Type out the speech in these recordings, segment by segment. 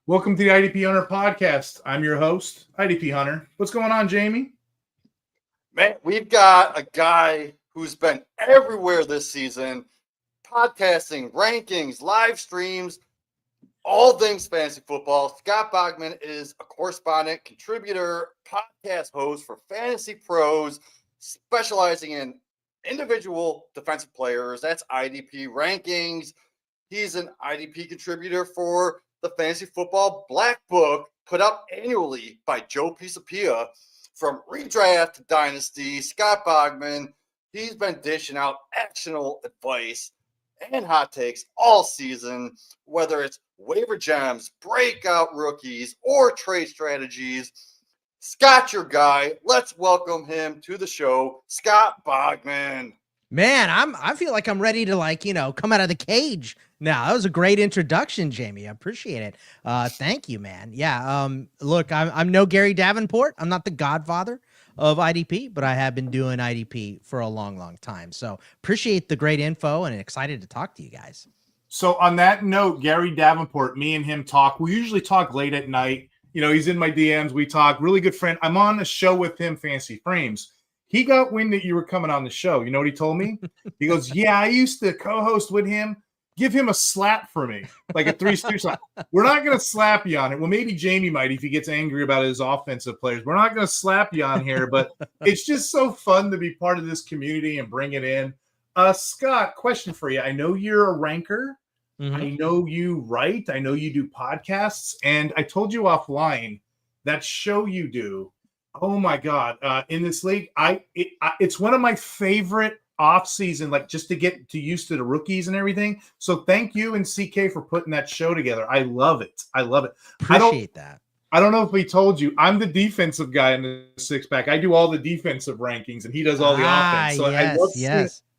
Welcome to the IDP Hunter podcast. I'm your host, IDP Hunter. What's going on, Jamie? Man, we've got a guy who's been everywhere this season, podcasting, rankings, live streams, all things fantasy football. Scott Bogman is a correspondent, contributor, podcast host for Fantasy Pros, specializing in individual defensive players. That's IDP rankings. He's an IDP contributor for the Fantasy Football Black Book, put out annually by Joe Pisapia. From redraft to dynasty, Scott Bogman, he's been dishing out actionable advice and hot takes all season, whether it's waiver gems, breakout rookies, or trade strategies. Scott, your guy. Let's welcome him to the show, Scott Bogman. Man, I feel like I'm ready to come out of the cage now. That was a great introduction, Jamie. I appreciate it. Thank you, man. Yeah. Look, I'm no Gary Davenport. I'm not the godfather of IDP, but I have been doing IDP for a long, long time. So appreciate the great info and excited to talk to you guys. So on that note, Gary Davenport, me and him talk. We usually talk late at night. You know, he's in my DMs. We talk. Really good friend. I'm on a show with him, Fantasy Frames. He got wind that you were coming on the show. You know what he told me? He goes, yeah, I used to co-host with him. Give him a slap for me, like a 3-2 slap. We're not going to slap you on it. Well, maybe Jamie might if he gets angry about his offensive players. We're not going to slap you on here, but it's just so fun to be part of this community and bring it in. Scott, question for you. I know you're a ranker. Mm-hmm. I know you write. I know you do podcasts. And I told you offline, that show you do, oh my God! In this league, it's one of my favorite off season, like just to get used to the rookies and everything. So thank you and CK for putting that show together. I love it. Appreciate that. I don't know if we told you, I'm the defensive guy in the six pack. I do all the defensive rankings, and he does all the offense. So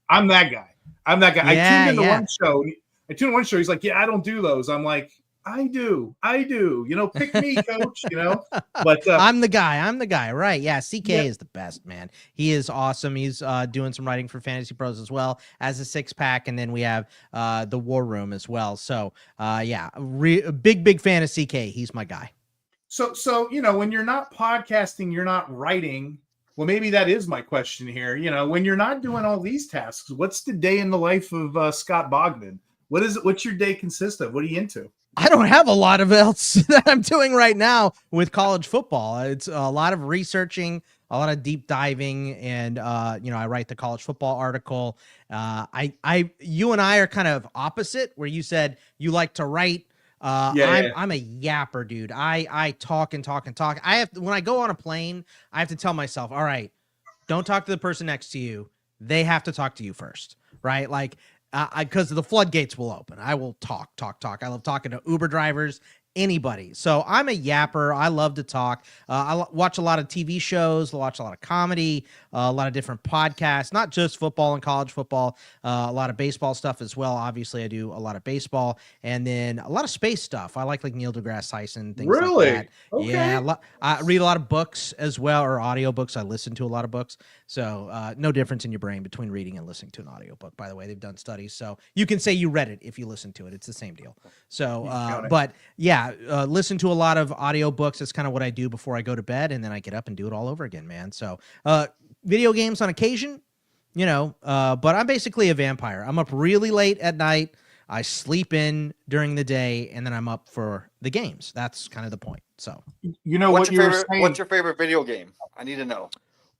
I'm that guy. I tuned into one show. He's like, yeah, I don't do those. I'm like, I do. You know, pick me, coach, you know. But I'm the guy. Right. Yeah. CK is the best, man. He is awesome. He's doing some writing for Fantasy Pros as well as a six pack. And then we have the War Room as well. So big fan of CK. He's my guy. So, you know, when you're not podcasting, you're not writing. Well, maybe that is my question here. You know, when you're not doing all these tasks, what's the day in the life of Scott Bogman? What's your day consist of? What are you into? I don't have a lot of else that I'm doing right now with college football. It's a lot of researching, a lot of deep diving, and I write the college football article. You and I are kind of opposite, where you said you like to write. I'm a yapper, dude. I talk and talk and talk. When I go on a plane, I have to tell myself, all right, don't talk to the person next to you. They have to talk to you first, right? Like, because the floodgates will open. I will talk. I love talking to Uber drivers, anybody. So I'm a yapper. I love to talk. I watch a lot of TV shows, watch a lot of comedy, a lot of different podcasts, not just football and college football, a lot of baseball stuff as well. Obviously, I do a lot of baseball, and then a lot of space stuff. I like Neil deGrasse Tyson, things like that. Okay. Yeah, I read a lot of books as well, or audiobooks. I listen to a lot of books. So no difference in your brain between reading and listening to an audiobook. By the way, they've done studies. So you can say you read it if you listen to it. It's the same deal. So, but yeah, listen to a lot of audiobooks. That's kind of what I do before I go to bed, and then I get up and do it all over again, man. So video games on occasion, but I'm basically a vampire. I'm up really late at night. I sleep in during the day, and then I'm up for the games. That's kind of the point. So, what's your favorite video game? I need to know.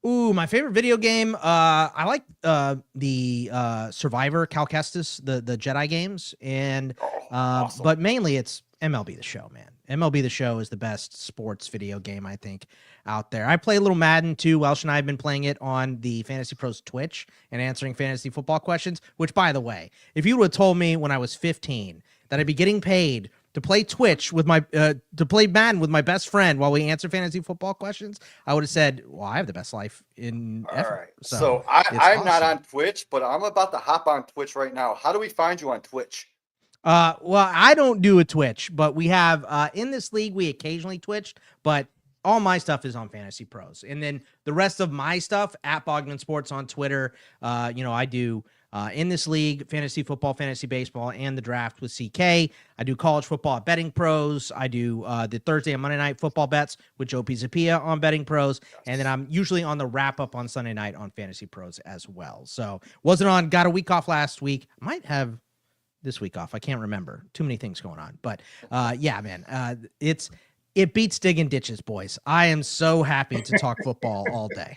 Ooh, my favorite video game. I like the Survivor, Cal Kestis, the Jedi games, and awesome. But mainly it's MLB The Show, man. MLB The Show is the best sports video game, I think, out there. I play a little Madden too. Welsh and I have been playing it on the Fantasy Pros Twitch and answering fantasy football questions, which, by the way, if you would have told me when I was 15 that I'd be getting paid to play Twitch with to play Madden with my best friend while we answer fantasy football questions, I would have said, well, I have the best life in ever. All right. So I'm awesome. Not on Twitch, but I'm about to hop on Twitch right now. How do we find you on Twitch? Well, I don't do a Twitch, but we have in this league, we occasionally Twitched, but all my stuff is on Fantasy Pros. And then the rest of my stuff at Bogman Sports on Twitter. I do in this league: fantasy football, fantasy baseball, and the draft with CK. I do college football at Betting Pros. I do the Thursday and Monday night football bets with Joe Pisapia on Betting Pros. And then I'm usually on the wrap up on Sunday night on Fantasy Pros as well. So got a week off last week. Might have this week off. I can't remember. Too many things going on. But yeah, man, it beats digging ditches, boys. I am so happy to talk football all day.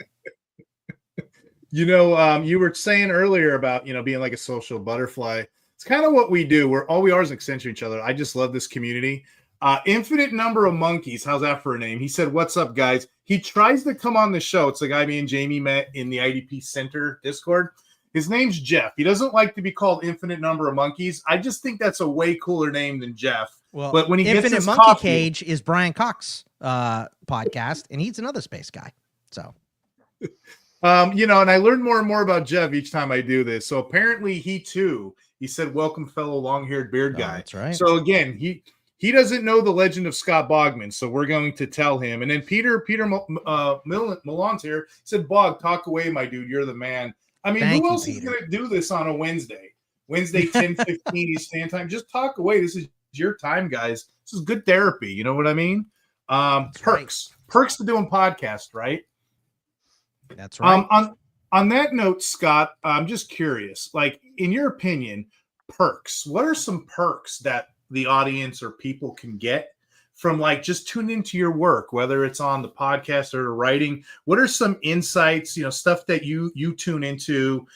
You were saying earlier about, being like a social butterfly. It's kind of what we do. All we are is an extension of each other. I just love this community. Infinite Number of Monkeys. How's that for a name? He said, "What's up, guys?" He tries to come on the show. It's the guy me and Jamie met in the IDP Center Discord. His name's Jeff. He doesn't like to be called Infinite Number of Monkeys. I just think that's a way cooler name than Jeff. Well, but when he Infinite gets his Monkey coffee, Cage is Brian Cox's podcast, and he's another space guy. So, and I learn more and more about Jeff each time I do this. So apparently he said, "Welcome, fellow long-haired beard guy." That's right. So again, he doesn't know the legend of Scott Bogman, so we're going to tell him. And then Peter Milan's here. He said, "Bog, talk away, my dude. You're the man." I mean, who else is going to do this on a Wednesday? 10:15 Eastern time. Just talk away. This is your time, guys. This is good therapy. You know what I mean? Perks to doing podcasts, right? That's right. On that note, Scott, I'm just curious. Like, in your opinion, perks. What are some perks that the audience or people can get from like just tuning into your work, whether it's on the podcast or writing? What are some insights? Stuff that you tune into.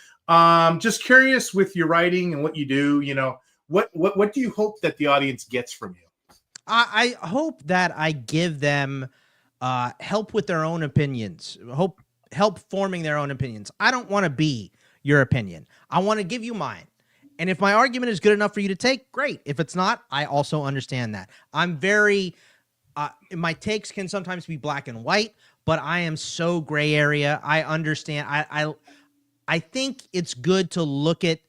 Just curious with your writing and what you do. What do you hope that the audience gets from you? I hope that I give them help with their own opinions. Help forming their own opinions. I don't want to be your opinion. I want to give you mine. And if my argument is good enough for you to take, great. If it's not, I also understand that. I'm very, my takes can sometimes be black and white, but I am so gray area. I understand. I think it's good to look at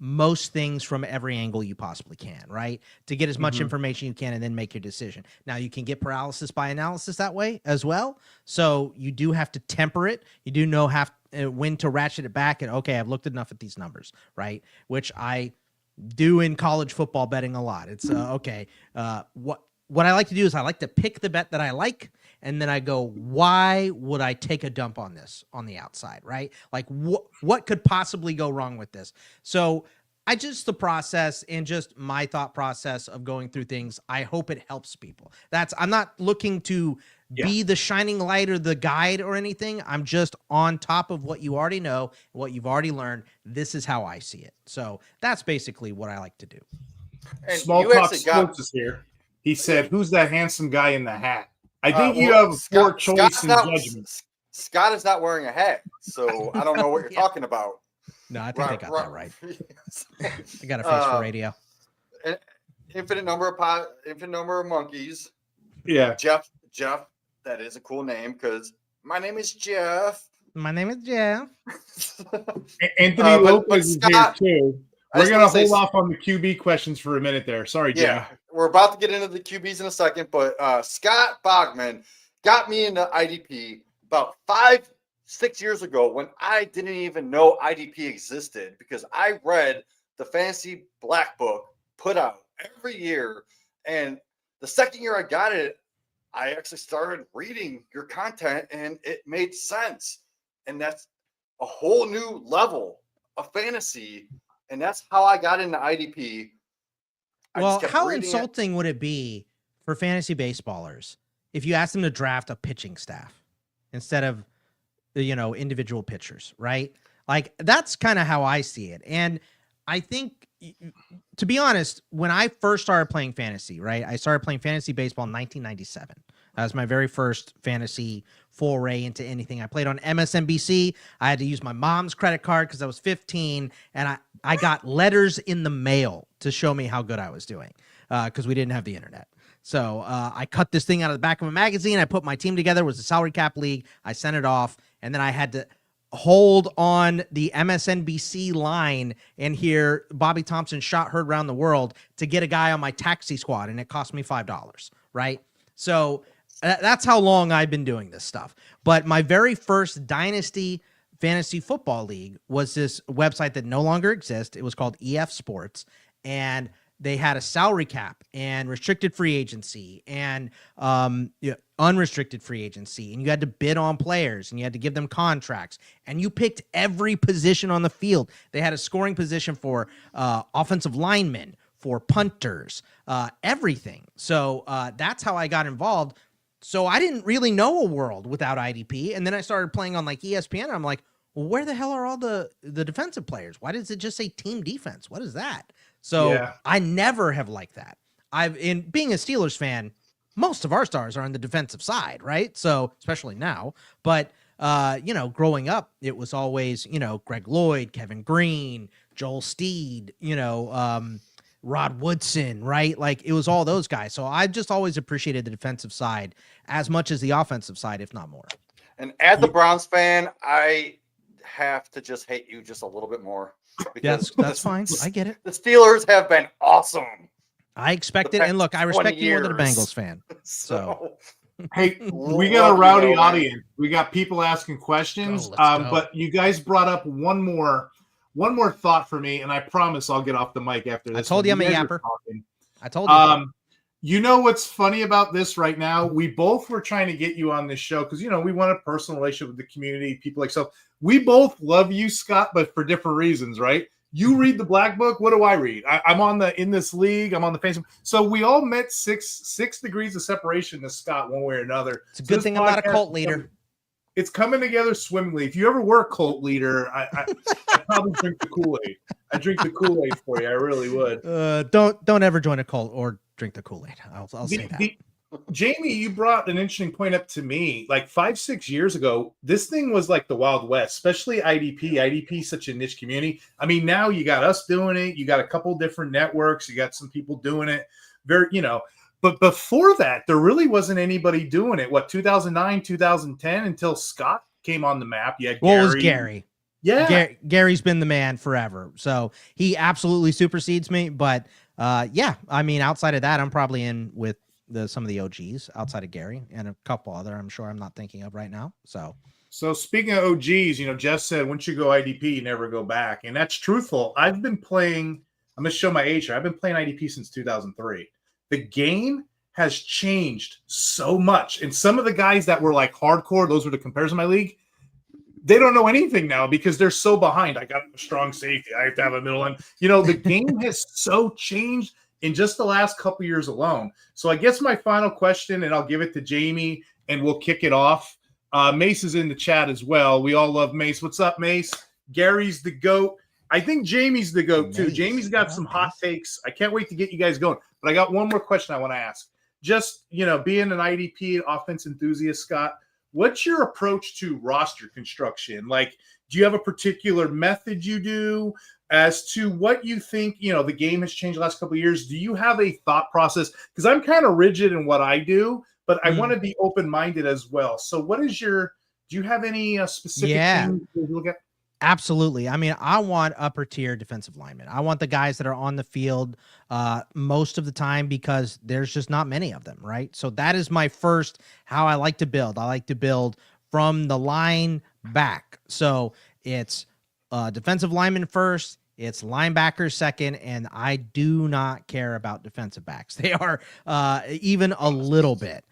most things from every angle you possibly can, right? To get as much information you can and then make your decision. Now, you can get paralysis by analysis that way as well. So you do have to temper it. You do know when to ratchet it back and, okay, I've looked enough at these numbers, right? Which I do in college football betting a lot. It's okay. What I like to do is I like to pick the bet that I like, and then I go, why would I take a dump on this on the outside, right? Like what could possibly go wrong with this? So the process and just my thought process of going through things, I hope it helps people. I'm not looking to be the shining light or the guide or anything. I'm just on top of what you already know, what you've already learned. This is how I see it. So that's basically what I like to do. And Small Talk Sports is here. He said, "Who's that handsome guy in the hat?" I think you have poor choice in judgment. Scott is not wearing a hat, so I don't know what you're talking about. No, I think they got that right. I got a face for radio. Infinite number of monkeys. Yeah, Jeff. That is a cool name because my name is Jeff. My name is Jeff. Anthony Lopez is Scott, here too. We're going to hold off on the QB questions for a minute there. Sorry, Jim. Yeah, we're about to get into the QBs in a second, but Scott Bogman got me into IDP about 5-6 years ago when I didn't even know IDP existed because I read the Fantasy Black Book put out every year. And the second year I got it, I actually started reading your content and it made sense. And that's a whole new level of fantasy. And that's how I got into IDP. Well, how insulting would it be for fantasy baseballers if you asked them to draft a pitching staff instead of, individual pitchers, right? Like, that's kind of how I see it. And I think, to be honest, when I first started playing fantasy, right, I started playing fantasy baseball in 1997. That was my very first fantasy foray into anything. I played on MSNBC. I had to use my mom's credit card because I was 15, and I got letters in the mail to show me how good I was doing because we didn't have the internet. So I cut this thing out of the back of a magazine. I put my team together. It was a salary cap league. I sent it off, and then I had to hold on the MSNBC line and hear Bobby Thompson shot heard around the world to get a guy on my taxi squad, and it cost me $5, right? So that's how long I've been doing this stuff. But my very first dynasty fantasy football league was this website that no longer exists. It was called EF Sports, and they had a salary cap and restricted free agency and unrestricted free agency, and you had to bid on players and you had to give them contracts, and you picked every position on the field. They had a scoring position for offensive linemen, for punters, everything. So that's how I got involved. So I didn't really know a world without IDP, and then I started playing on like ESPN, and I'm like, well, where the hell are all the defensive players? Why does it just say team defense? What is that? So I never have liked that. In being a Steelers fan, most of our stars are on the defensive side, right? So especially now, but growing up, it was always, Greg Lloyd, Kevin Green, Joel Steed, Rod Woodson, right? Like it was all those guys. So I just always appreciated the defensive side as much as the offensive side, if not more. And as a Browns fan, I have to just hate you just a little bit more. Yes, that's fine. I get it. The Steelers have been awesome. I expect it. And look, I respect you more than a Bengals fan. So hey, we got a rowdy audience. We got people asking questions. But you guys brought up one more thought for me, and I promise I'll get off the mic after this. I told you I'm a yapper. I told you. You know what's funny about this right now? We both were trying to get you on this show because, we want a personal relationship with the community, people like so. We both love you, Scott, but for different reasons, right? You read the Black Book. What do I read? I'm in this league. I'm on the Facebook. So we all met six degrees of separation to Scott one way or another. It's a good thing I'm not a cult leader. It's coming together swimmingly. If you ever were a cult leader, I probably drink the Kool-Aid. I drink the Kool-Aid for you. I really would. Don't ever join a cult or drink the Kool-Aid. I'll say that. Jamie, you brought an interesting point up to me. Like 5-6 years ago, this thing was like the Wild West, especially IDP. IDP is such a niche community. I mean, now you got us doing it. You got a couple different networks. You got some people doing it. But before that, there really wasn't anybody doing it. 2009, 2010, until Scott came on the map. You had Gary. What was Gary? Yeah. Gary's been the man forever. So he absolutely supersedes me. But I mean, outside of that, I'm probably in with some of the OGs outside of Gary and a couple other I'm sure I'm not thinking of right now. So speaking of OGs, Jeff said, once you go IDP, you never go back. And that's truthful. I've been playing, I'm going to show my age here. I've been playing IDP since 2003. The game has changed so much. And some of the guys that were like hardcore, those were the compares in my league, they don't know anything now because they're so behind. I got a strong safety. I have to have a middle end. The game has so changed in just the last couple years alone. So I guess my final question, and I'll give it to Jamie, and we'll kick it off. Mace is in the chat as well. We all love Mace. What's up, Mace? Gary's the GOAT. I think Jamie's the GOAT too. Jamie's got some hot takes. I can't wait to get you guys going. But I got one more question I want to ask. Just, being an IDP offense enthusiast, Scott, what's your approach to roster construction? Like, do you have a particular method you do as to what you think, the game has changed the last couple of years? Do you have a thought process? Because I'm kind of rigid in what I do, but I want to be open-minded as well. So do you have any specific things you look at? Absolutely. I mean, I want upper tier defensive linemen. I want the guys that are on the field most of the time because there's just not many of them, right? So that is my first, how I like to build. I like to build from the line back. So it's defensive lineman first, it's linebackers second, and I do not care about defensive backs. They are even a little bit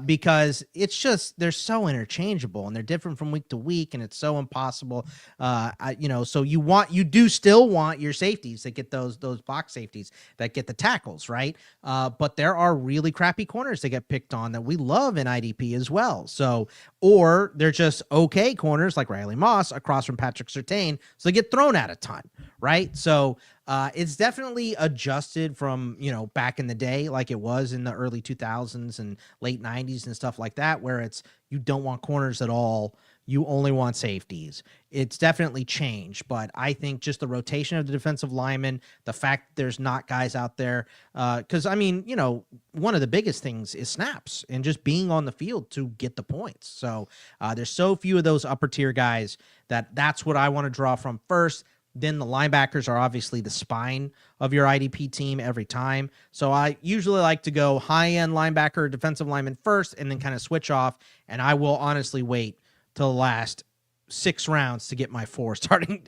because it's just they're so interchangeable and they're different from week to week, and it's so impossible. So you do still want your safeties that get those box safeties that get the tackles, right? But there are really crappy corners that get picked on that we love in IDP as well. So, or they're just okay corners like Riley Moss across from Patrick Surtain, so they get thrown at a ton. Right. So it's definitely adjusted from, back in the day, like it was in the early 2000s and late 90s and stuff like that, where you don't want corners at all. You only want safeties. It's definitely changed, but I think just the rotation of the defensive linemen, the fact that there's not guys out there, because one of the biggest things is snaps and just being on the field to get the points. So there's so few of those upper tier guys that's what I want to draw from first. Then the linebackers are obviously the spine of your IDP team every time. So I usually like to go high-end linebacker, defensive lineman first, and then kind of switch off. And I will honestly wait till the last 6 rounds to get my 4 starting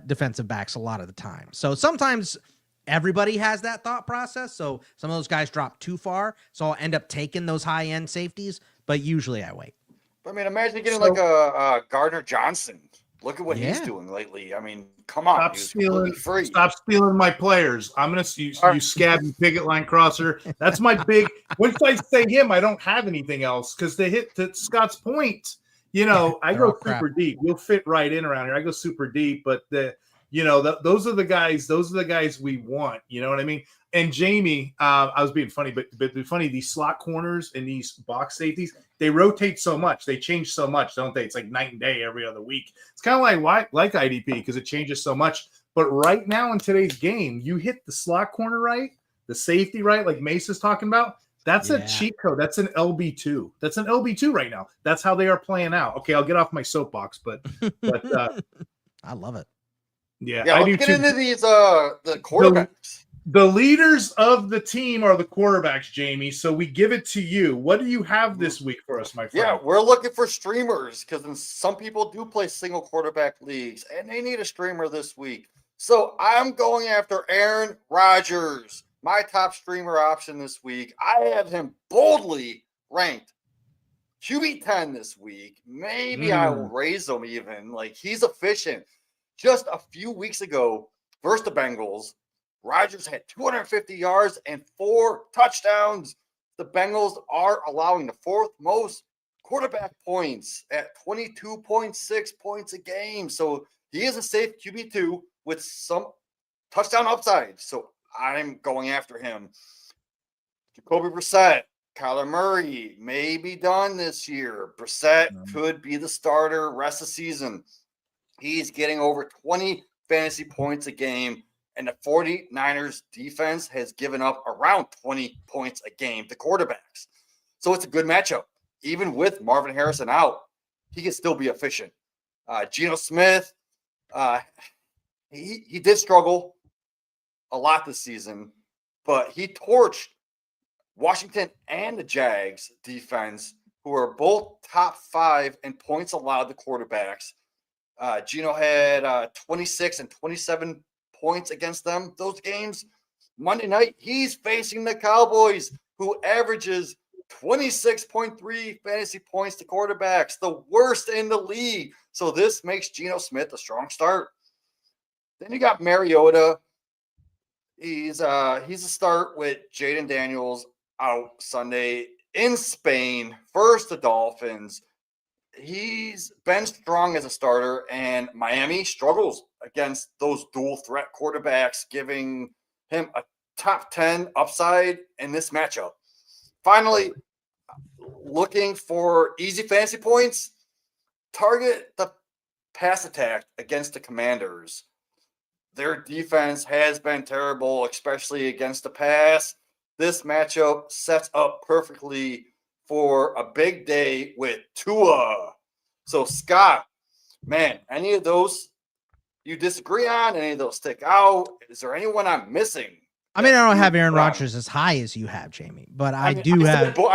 defensive backs a lot of the time. So sometimes everybody has that thought process. So some of those guys drop too far. So I'll end up taking those high end safeties, but usually I wait. I mean, imagine getting like a Gardner Johnson. Look at what he's Yeah. doing lately. I mean, come on, he was completely free. Stop stealing my players. I'm gonna you scab and picket line crosser. That's my big. Once I say him, I don't have anything else because they hit to Scott's point. You know, I They're all go crap. super deep. You'll fit right in around here. I go super deep, but those are the guys. Those are the guys we want. You know what I mean? And Jamie, I was being funny, but funny. These slot corners and these box safeties, they rotate so much. They change so much, don't they? It's like night and day every other week. It's kind of like IDP because it changes so much. But right now in today's game, you hit the slot corner right, the safety right, like Mace's talking about. That's a cheat code. That's an LB2. That's an LB2 right now. That's how they are playing out. Okay, I'll get off my soapbox, but I love it. Yeah, let's get into these the quarterbacks. The leaders of the team are the quarterbacks, Jamie. So we give it to you. What do you have this week for us, my friend? Yeah, we're looking for streamers because some people do play single quarterback leagues, and they need a streamer this week. So I'm going after Aaron Rodgers, my top streamer option this week. I have him boldly ranked QB 10 this week. Maybe I will raise him even. Like, he's efficient. Just a few weeks ago versus the Bengals, Rodgers had 250 yards and 4 touchdowns. The Bengals are allowing the 4th most quarterback points at 22.6 points a game. So he is a safe QB2 with some touchdown upside. So I'm going after him. Jacoby Brissett, Kyler Murray may be done this year. Brissett could be the starter rest of the season. He's getting over 20 fantasy points a game. And the 49ers defense has given up around 20 points a game to quarterbacks. So it's a good matchup. Even with Marvin Harrison out, he can still be efficient. Geno Smith, he did struggle a lot this season, but he torched Washington and the Jags defense, who are both top 5 in points allowed to quarterbacks. Geno had 26 and 27 points against them those games. Monday night, he's facing the Cowboys, who averages 26.3 fantasy points to quarterbacks, the worst in the league. So this makes Geno Smith a strong start. Then you got Mariota. He's a start with Jaden Daniels out Sunday in Spain versus the Dolphins. He's been strong as a starter, and Miami struggles against those dual threat quarterbacks, giving him a top 10 upside in this matchup. Finally, looking for easy fantasy points, target the pass attack against the Commanders. Their defense has been terrible, especially against the pass. This matchup sets up perfectly for a big day with Tua. So, Scott, man, any of those you disagree on? Any of those stick out? Is there anyone I'm missing? I mean, I don't have Aaron Rodgers as high as you have, Jamie, but I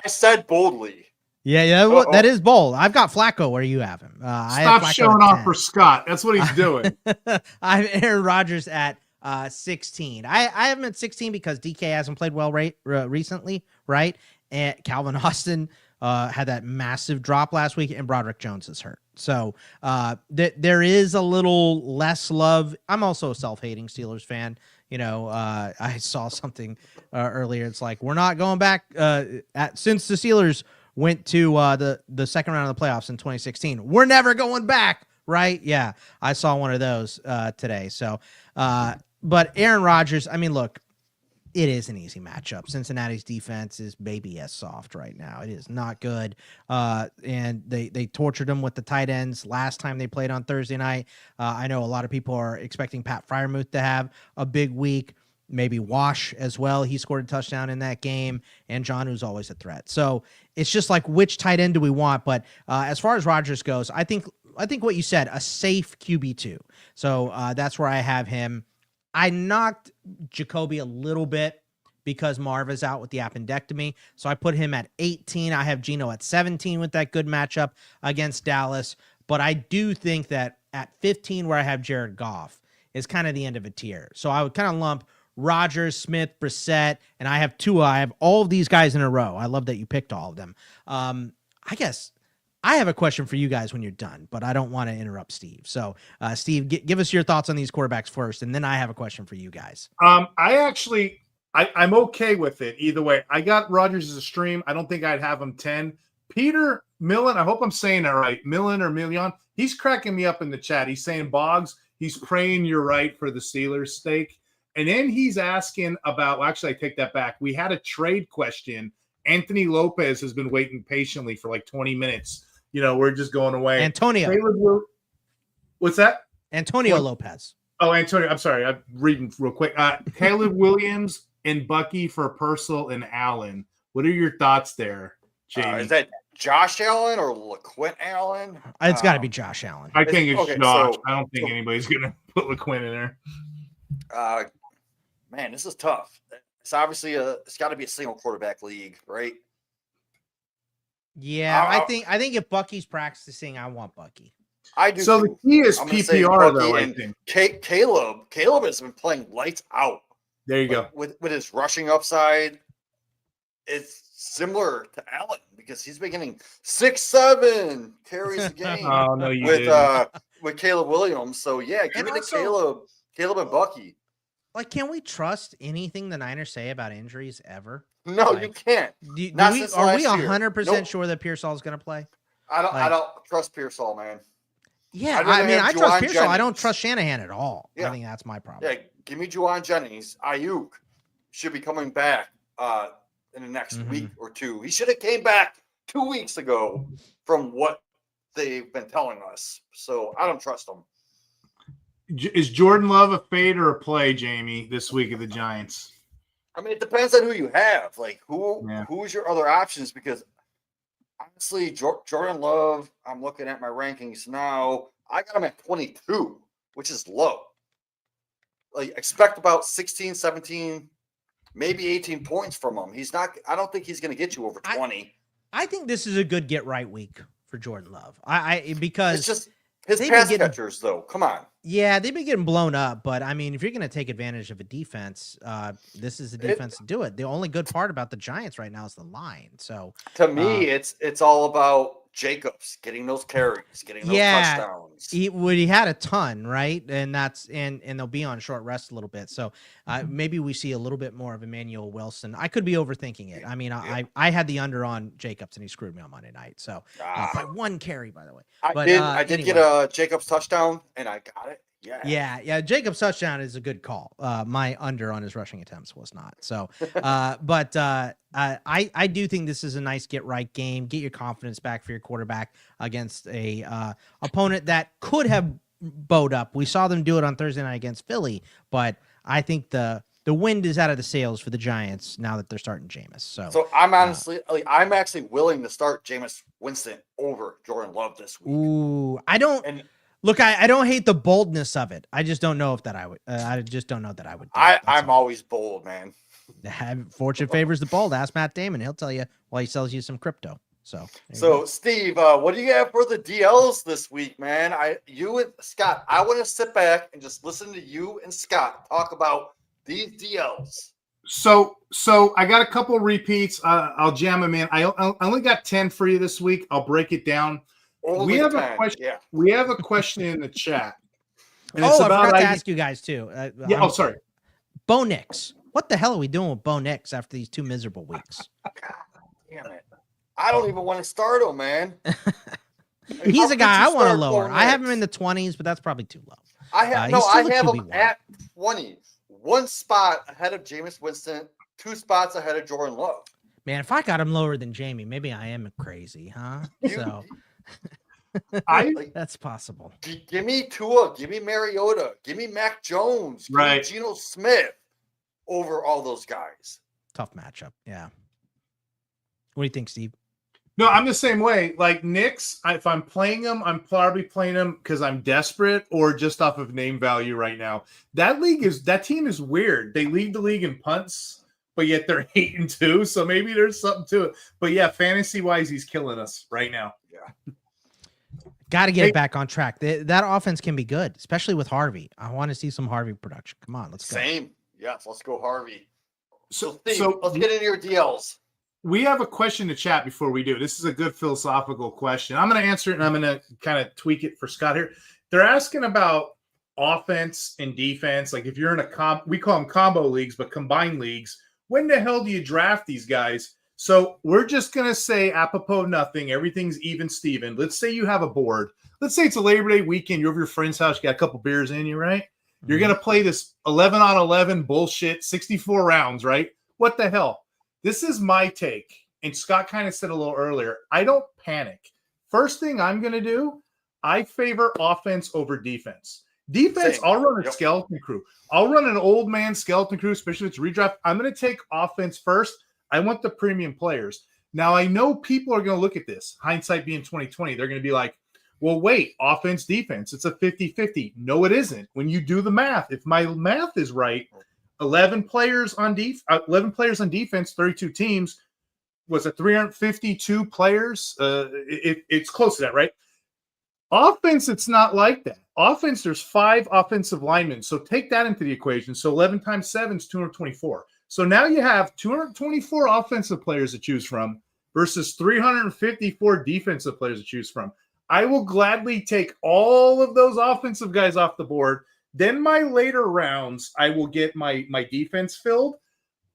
said boldly. Yeah, that is bold. I've got Flacco where you have him. Stop showing off for Scott. That's what he's doing. I have Aaron Rodgers at 16. I have him at 16 because DK hasn't played well recently, right? And Calvin Austin had that massive drop last week, and Broderick Jones is hurt. So there is a little less love. I'm also a self-hating Steelers fan. You know, I saw something earlier. It's like, we're not going back since the Steelers went to the second round of the playoffs in 2016. We're never going back, right? Yeah, I saw one of those today. So, but Aaron Rodgers, I mean, look, it is an easy matchup. Cincinnati's defense is baby S soft right now. It is not good. And they tortured him with the tight ends last time they played on Thursday night. I know a lot of people are expecting Pat Freiermuth to have a big week. Maybe Wash as well. He scored a touchdown in that game. And Jonu's always a threat. So it's just like, which tight end do we want? But as far as Rodgers goes, I think what you said, a safe QB2. So that's where I have him. I knocked Jacoby a little bit because Marv is out with the appendectomy. So I put him at 18. I have Geno at 17 with that good matchup against Dallas. But I do think that at 15, where I have Jared Goff, is kind of the end of a tier. So I would kind of lump Rodgers, Smith, Brissett, and I have Tua. I have all of these guys in a row. I love that you picked all of them. I guess I have a question for you guys when you're done, but I don't want to interrupt Steve. So, Steve, give us your thoughts on these quarterbacks first, and then I have a question for you guys. I'm okay with it either way. I got Rodgers as a stream. I don't think I'd have him 10. Peter Millen, I hope I'm saying that right. Millen or Million, he's cracking me up in the chat. He's saying, Boggs, he's praying you're right for the Steelers stake. And then he's asking about, well, actually, I take that back. We had a trade question. Anthony Lopez has been waiting patiently for like 20 minutes. We're just going away. Antonio. What's that? Antonio Lopez. Oh, Antonio. I'm sorry. I'm reading real quick. Caleb Williams and Bucky for Purcell and Allen. What are your thoughts there, Jamie? Is that Josh Allen or LaQuint Allen? It's got to be Josh Allen. I think it's Josh. I don't think anybody's going to put LaQuint in there. Man, this is tough. It's obviously it's got to be a single quarterback league, right? Yeah, I think if Bucky's practicing, I want Bucky. I do. So the key is PPR, though. I think Caleb has been playing lights out. There you go. With his rushing upside, it's similar to Allen because he's been getting 6-7 carries a game. Oh no, you didn't. With Caleb Williams. So yeah, give me Caleb and Bucky. Like, can we trust anything the Niners say about injuries ever? No, you can't. Are we 100% sure that Pearsall is going to play? I don't trust Pearsall, man. Yeah, I trust Pearsall. I don't trust Shanahan at all. Yeah. I think that's my problem. Yeah, give me Juwan Jennings. Ayuk should be coming back in the next week or two. He should have came back 2 weeks ago from what they've been telling us. So I don't trust them. Is Jordan Love a fade or a play, Jamie, this week of the Giants? I mean, it depends on who you have. Like, who's your other options? Because honestly, Jordan Love, I'm looking at my rankings now. I got him at 22, which is low. Like, expect about 16, 17, maybe 18 points from him. I don't think he's going to get you over 20. I think this is a good get right week for Jordan Love. Because it's just his pass catchers, though. Come on. Yeah, they've been getting blown up, but I mean, if you're going to take advantage of a defense, this is the defense to do it. The only good part about the Giants right now is the line. So to me, it's all about Jacobs getting those carries, getting those touchdowns. He had a ton, right? And they'll be on short rest a little bit. So maybe we see a little bit more of Emmanuel Wilson. I could be overthinking it. I mean, I had the under on Jacobs and he screwed me on Monday night. So by one carry, by the way. I did get a Jacobs touchdown and I got it. Yeah. Jacob's touchdown is a good call. My under on his rushing attempts was not. So, but I do think this is a nice get right game. Get your confidence back for your quarterback against a opponent that could have bowed up. We saw them do it on Thursday night against Philly, but I think the wind is out of the sails for the Giants now that they're starting Jameis. So I'm honestly, I'm actually willing to start Jameis Winston over Jordan Love this week. Ooh, Look, I don't hate the boldness of it. I just don't know if that I would. I just don't know that I would. I'm always bold, man. Fortune favors the bold. Ask Matt Damon. He'll tell you while he sells you some crypto. So Steve, what do you have for the DLs this week, man? You and Scott, I want to sit back and just listen to you and Scott talk about these DLs. So I got a couple repeats. I'll jam them in. I only got 10 for you this week. I'll break it down. We have a question. Yeah. We have a question in the chat. And I forgot to ask you guys too. Sorry. Bo Nix. What the hell are we doing with Bo Nix after these 2 miserable weeks? God damn it! I don't even want to start him, man. He's a guy I want to lower. I have him in the 20s, but that's probably too low. I have him at 20, 1 spot ahead of Jameis Winston, 2 spots ahead of Jordan Love. Man, if I got him lower than Jamie, maybe I am crazy, huh? That's possible. Give me Tua, give me Mariota, give me Mac Jones, give me Geno Smith over all those guys. Tough matchup. Yeah. What do you think, Steve? No, I'm the same way. Like Knicks, if I'm playing them, I'm probably playing them because I'm desperate or just off of name value right now. That team is weird. They lead the league in punts, but yet they're 8-2. So maybe there's something to it. But yeah, fantasy wise, he's killing us right now. Yeah. Got to get it back on track. That offense can be good, especially with Harvey. I want to see some Harvey production. Come on, let's go. Same. Yes, let's go Harvey. So Steve, let's get into your DLs. We have a question to chat before we do. This is a good philosophical question. I'm going to answer it, and I'm going to kind of tweak it for Scott here. They're asking about offense and defense. Like if you're in we call them combo leagues, but combined leagues, when the hell do you draft these guys? So we're just going to say apropos nothing. Everything's even Steven. Let's say you have a board. Let's say it's a Labor Day weekend. You're over your friend's house. You got a couple beers in you, right? Mm-hmm. You're going to play this 11 on 11 bullshit, 64 rounds, right? What the hell? This is my take. And Scott kind of said a little earlier, I don't panic. First thing I'm going to do, I favor offense over defense. Defense, same. I'll run a skeleton crew. I'll run an old man skeleton crew, especially if it's redraft. I'm going to take offense first. I want the premium players. Now, I know people are going to look at this, hindsight being 2020. They're going to be like, well, wait, offense, defense. It's a 50-50. No, it isn't. When you do the math, if my math is right, 11 players on defense, 32 teams, was it 352 players? It's close to that, right? Offense, it's not like that. Offense, there's 5 offensive linemen. So take that into the equation. So 11 times 7 is 224. So now you have 224 offensive players to choose from versus 354 defensive players to choose from. I will gladly take all of those offensive guys off the board. Then my later rounds, I will get my defense filled.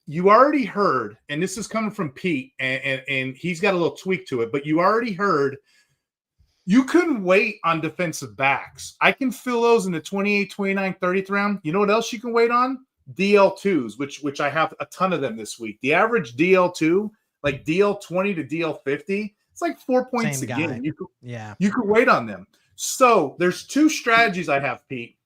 You already heard, and this is coming from Pete, and he's got a little tweak to it, but you already heard you couldn't wait on defensive backs. I can fill those in the 28, 29, 30th round. You know what else you can wait on? DL2s, which I have a ton of them this week. The average DL2, like DL20 to DL50, it's like 4 points a game. You could wait on them. So there's 2 strategies I have, Pete.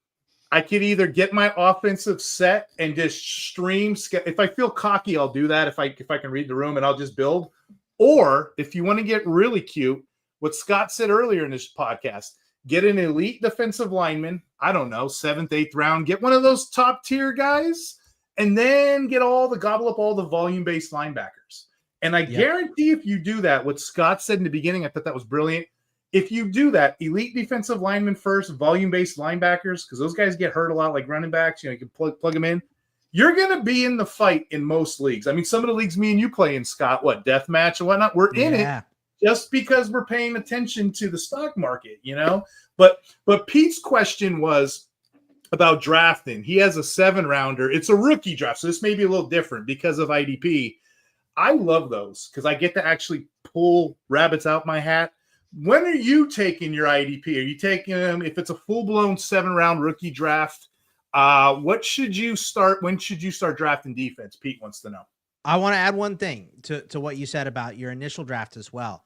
I could either get my offensive set and just stream. If I feel cocky, I'll do that. If I can read the room, and I'll just build. Or if you want to get really cute, what Scott said earlier in this podcast, get an elite defensive lineman. I don't know, 7th, 8th round. Get one of those top tier guys, and then gobble up all the volume-based linebackers. And I guarantee if you do that, what Scott said in the beginning, I thought that was brilliant. If you do that, elite defensive lineman first, volume-based linebackers, because those guys get hurt a lot like running backs. You can plug them in. You're going to be in the fight in most leagues. I mean, some of the leagues me and you play in, Scott, death match and whatnot, we're in it just because we're paying attention to the stock market, But Pete's question was about drafting. He has a 7-rounder. It's a rookie draft, so this may be a little different because of IDP. I love those because I get to actually pull rabbits out my hat. When are you taking your IDP? Are you taking them if it's a full-blown 7-round rookie draft? When should you start drafting defense? Pete wants to know. I want to add one thing to what you said about your initial draft as well.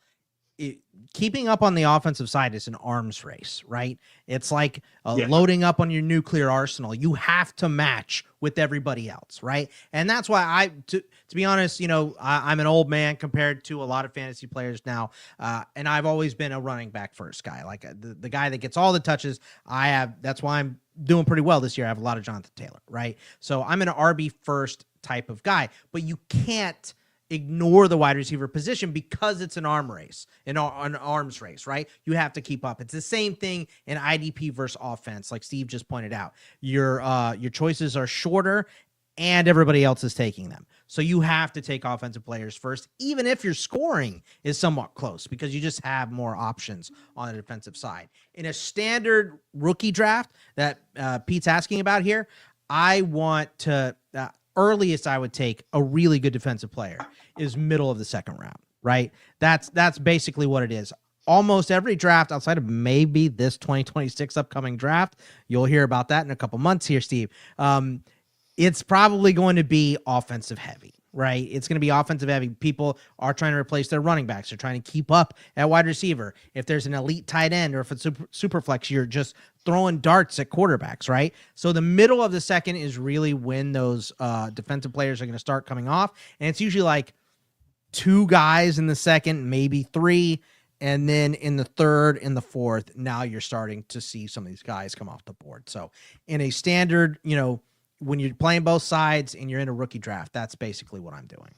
Keeping up on the offensive side is an arms race, right? It's like loading up on your nuclear arsenal. You have to match with everybody else, right? And that's why to be honest, I'm an old man compared to a lot of fantasy players now, and I've always been a running back first guy, like the guy that gets all the touches. That's why I'm doing pretty well this year. I have a lot of Jonathan Taylor, right? So I'm an RB first type of guy, but you can't ignore the wide receiver position because it's an arms race, right? You have to keep up. It's the same thing in IDP versus offense, like Steve just pointed out. Your choices are shorter, and everybody else is taking them. So you have to take offensive players first, even if your scoring is somewhat close, because you just have more options on the defensive side. In a standard rookie draft that Pete's asking about here, I want to earliest I would take a really good defensive player is middle of the 2nd round, right? That's basically what it is. Almost every draft outside of maybe this 2026 upcoming draft, you'll hear about that in a couple months here, Steve. It's probably going to be offensive heavy, right? It's going to be offensive heavy. People are trying to replace their running backs. They're trying to keep up at wide receiver. If there's an elite tight end or if it's super flex, you're just throwing darts at quarterbacks, right? So the middle of the 2nd is really when those defensive players are going to start coming off. And it's usually like 2 guys in the 2nd, maybe 3. And then in the 3rd and the 4th, now you're starting to see some of these guys come off the board. So in a standard, when you're playing both sides and you're in a rookie draft, that's basically what I'm doing.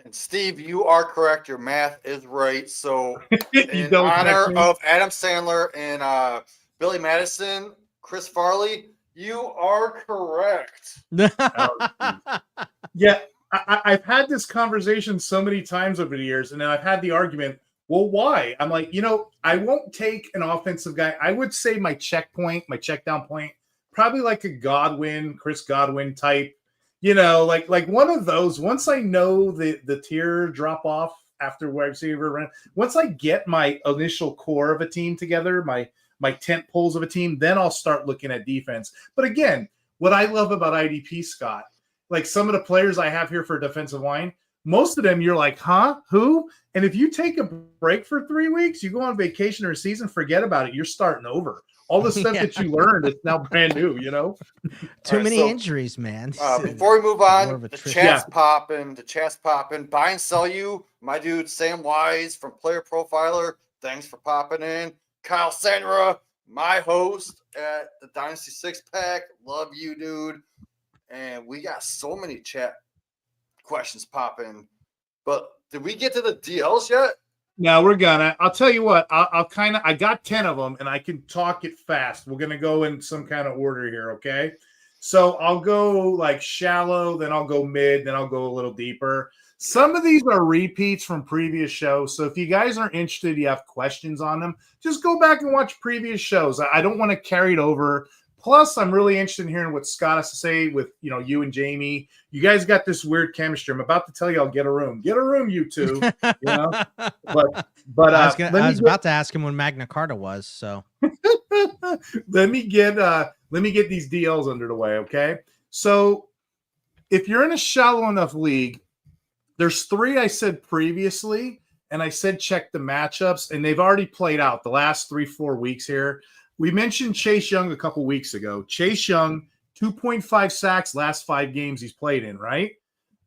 And Steve, you are correct. Your math is right. So, in don't honor correct me. of Adam Sandler and Billy Madison, Chris Farley, you are correct. Yeah, I've had this conversation so many times over the years, and then I've had the argument, well, why? I'm like, I won't take an offensive guy. I would say my check down point, probably like a Godwin, Chris Godwin type, like one of those. Once I know the tier drop off after wide receiver run, once I get my initial core of a team together, my tent poles of a team, then I'll start looking at defense. But again, what I love about IDP, Scott, like some of the players I have here for defensive line, most of them you're like, huh? Who? And if you take a break for 3 weeks, you go on vacation or a season, forget about it. You're starting over. All the stuff that you learned is now brand new, Too many injuries, man. Before we move on, the chat's popping. popping. Buy and sell you. My dude, Sam Wise from Player Profiler. Thanks for popping in. Kyle Senra, my host at the Dynasty Six Pack. Love you, dude. And we got so many chat questions popping. But did we get to the DLs yet? No, we're gonna. I'll tell you what. I got 10 of them, and I can talk it fast. We're gonna go in some kind of order here, okay? So I'll go like shallow, then I'll go mid, then I'll go a little deeper. Some of these are repeats from previous shows. So if you guys are interested, you have questions on them, just go back and watch previous shows. I don't want to carry it over. Plus, I'm really interested in hearing what Scott has to say with, you and Jamie. You guys got this weird chemistry. I'm about to tell you, I'll get a room. Get a room, you two. But I was about to ask him when Magna Carta was. So let me get these DLs under the way, okay? So if you're in a shallow enough league, there's 3 I said previously, and I said check the matchups, and they've already played out the last 3-4 weeks here. We mentioned Chase Young a couple weeks ago. Chase Young, 2.5 sacks last 5 games he's played in, right?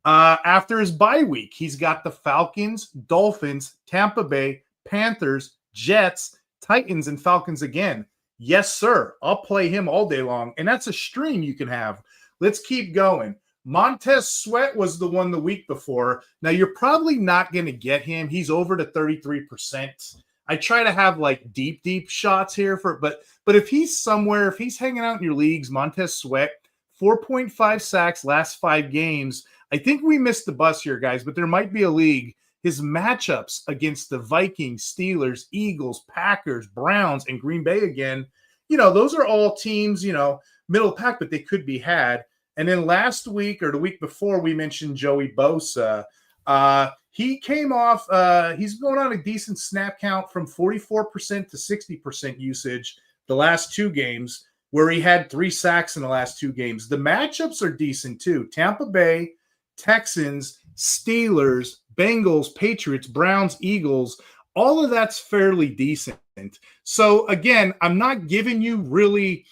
After his bye week, he's got the Falcons, Dolphins, Tampa Bay, Panthers, Jets, Titans, and Falcons again. Yes, sir. I'll play him all day long, and that's a stream you can have. Let's keep going. Montez Sweat was the one the week before. Now, you're probably not going to get him. He's over to 33%. I try to have like deep shots here but if he's somewhere, if he's hanging out in your leagues, Montez Sweat, 4.5 sacks last 5 games. I think we missed the bus here, guys, but there might be a league. His matchups against the Vikings, Steelers, Eagles, Packers, Browns, and Green Bay again, those are all teams, middle pack, but they could be had. And then last week or the week before, we mentioned Joey Bosa. He came off, he's going on a decent snap count from 44% to 60% usage the last 2 games, where he had 3 sacks in the last 2 games. The matchups are decent too. Tampa Bay, Texans, Steelers, Bengals, Patriots, Browns, Eagles, all of that's fairly decent. So again, I'm not giving you really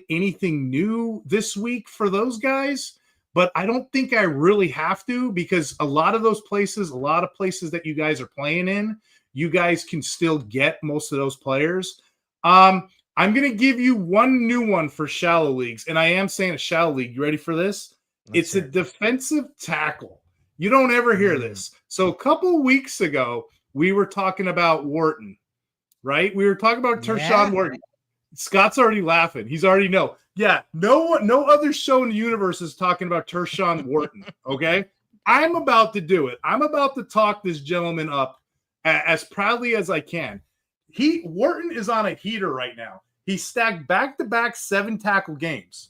anything new this week for those guys. But I don't think I really have to, because a lot of places that you guys are playing in, you guys can still get most of those players. I'm going to give you one new one for shallow leagues, and I am saying a shallow league. You ready for this? It's a defensive tackle. You don't ever hear this. So a couple weeks ago, we were talking about Wharton, right? We were talking about Tershawn Wharton. Scott's already laughing. He's already know. Yeah, no other show in the universe is talking about Tershawn Wharton, okay? I'm about to do it. I'm about to talk this gentleman up as proudly as I can. Wharton is on a heater right now. He stacked back-to-back 7-tackle games.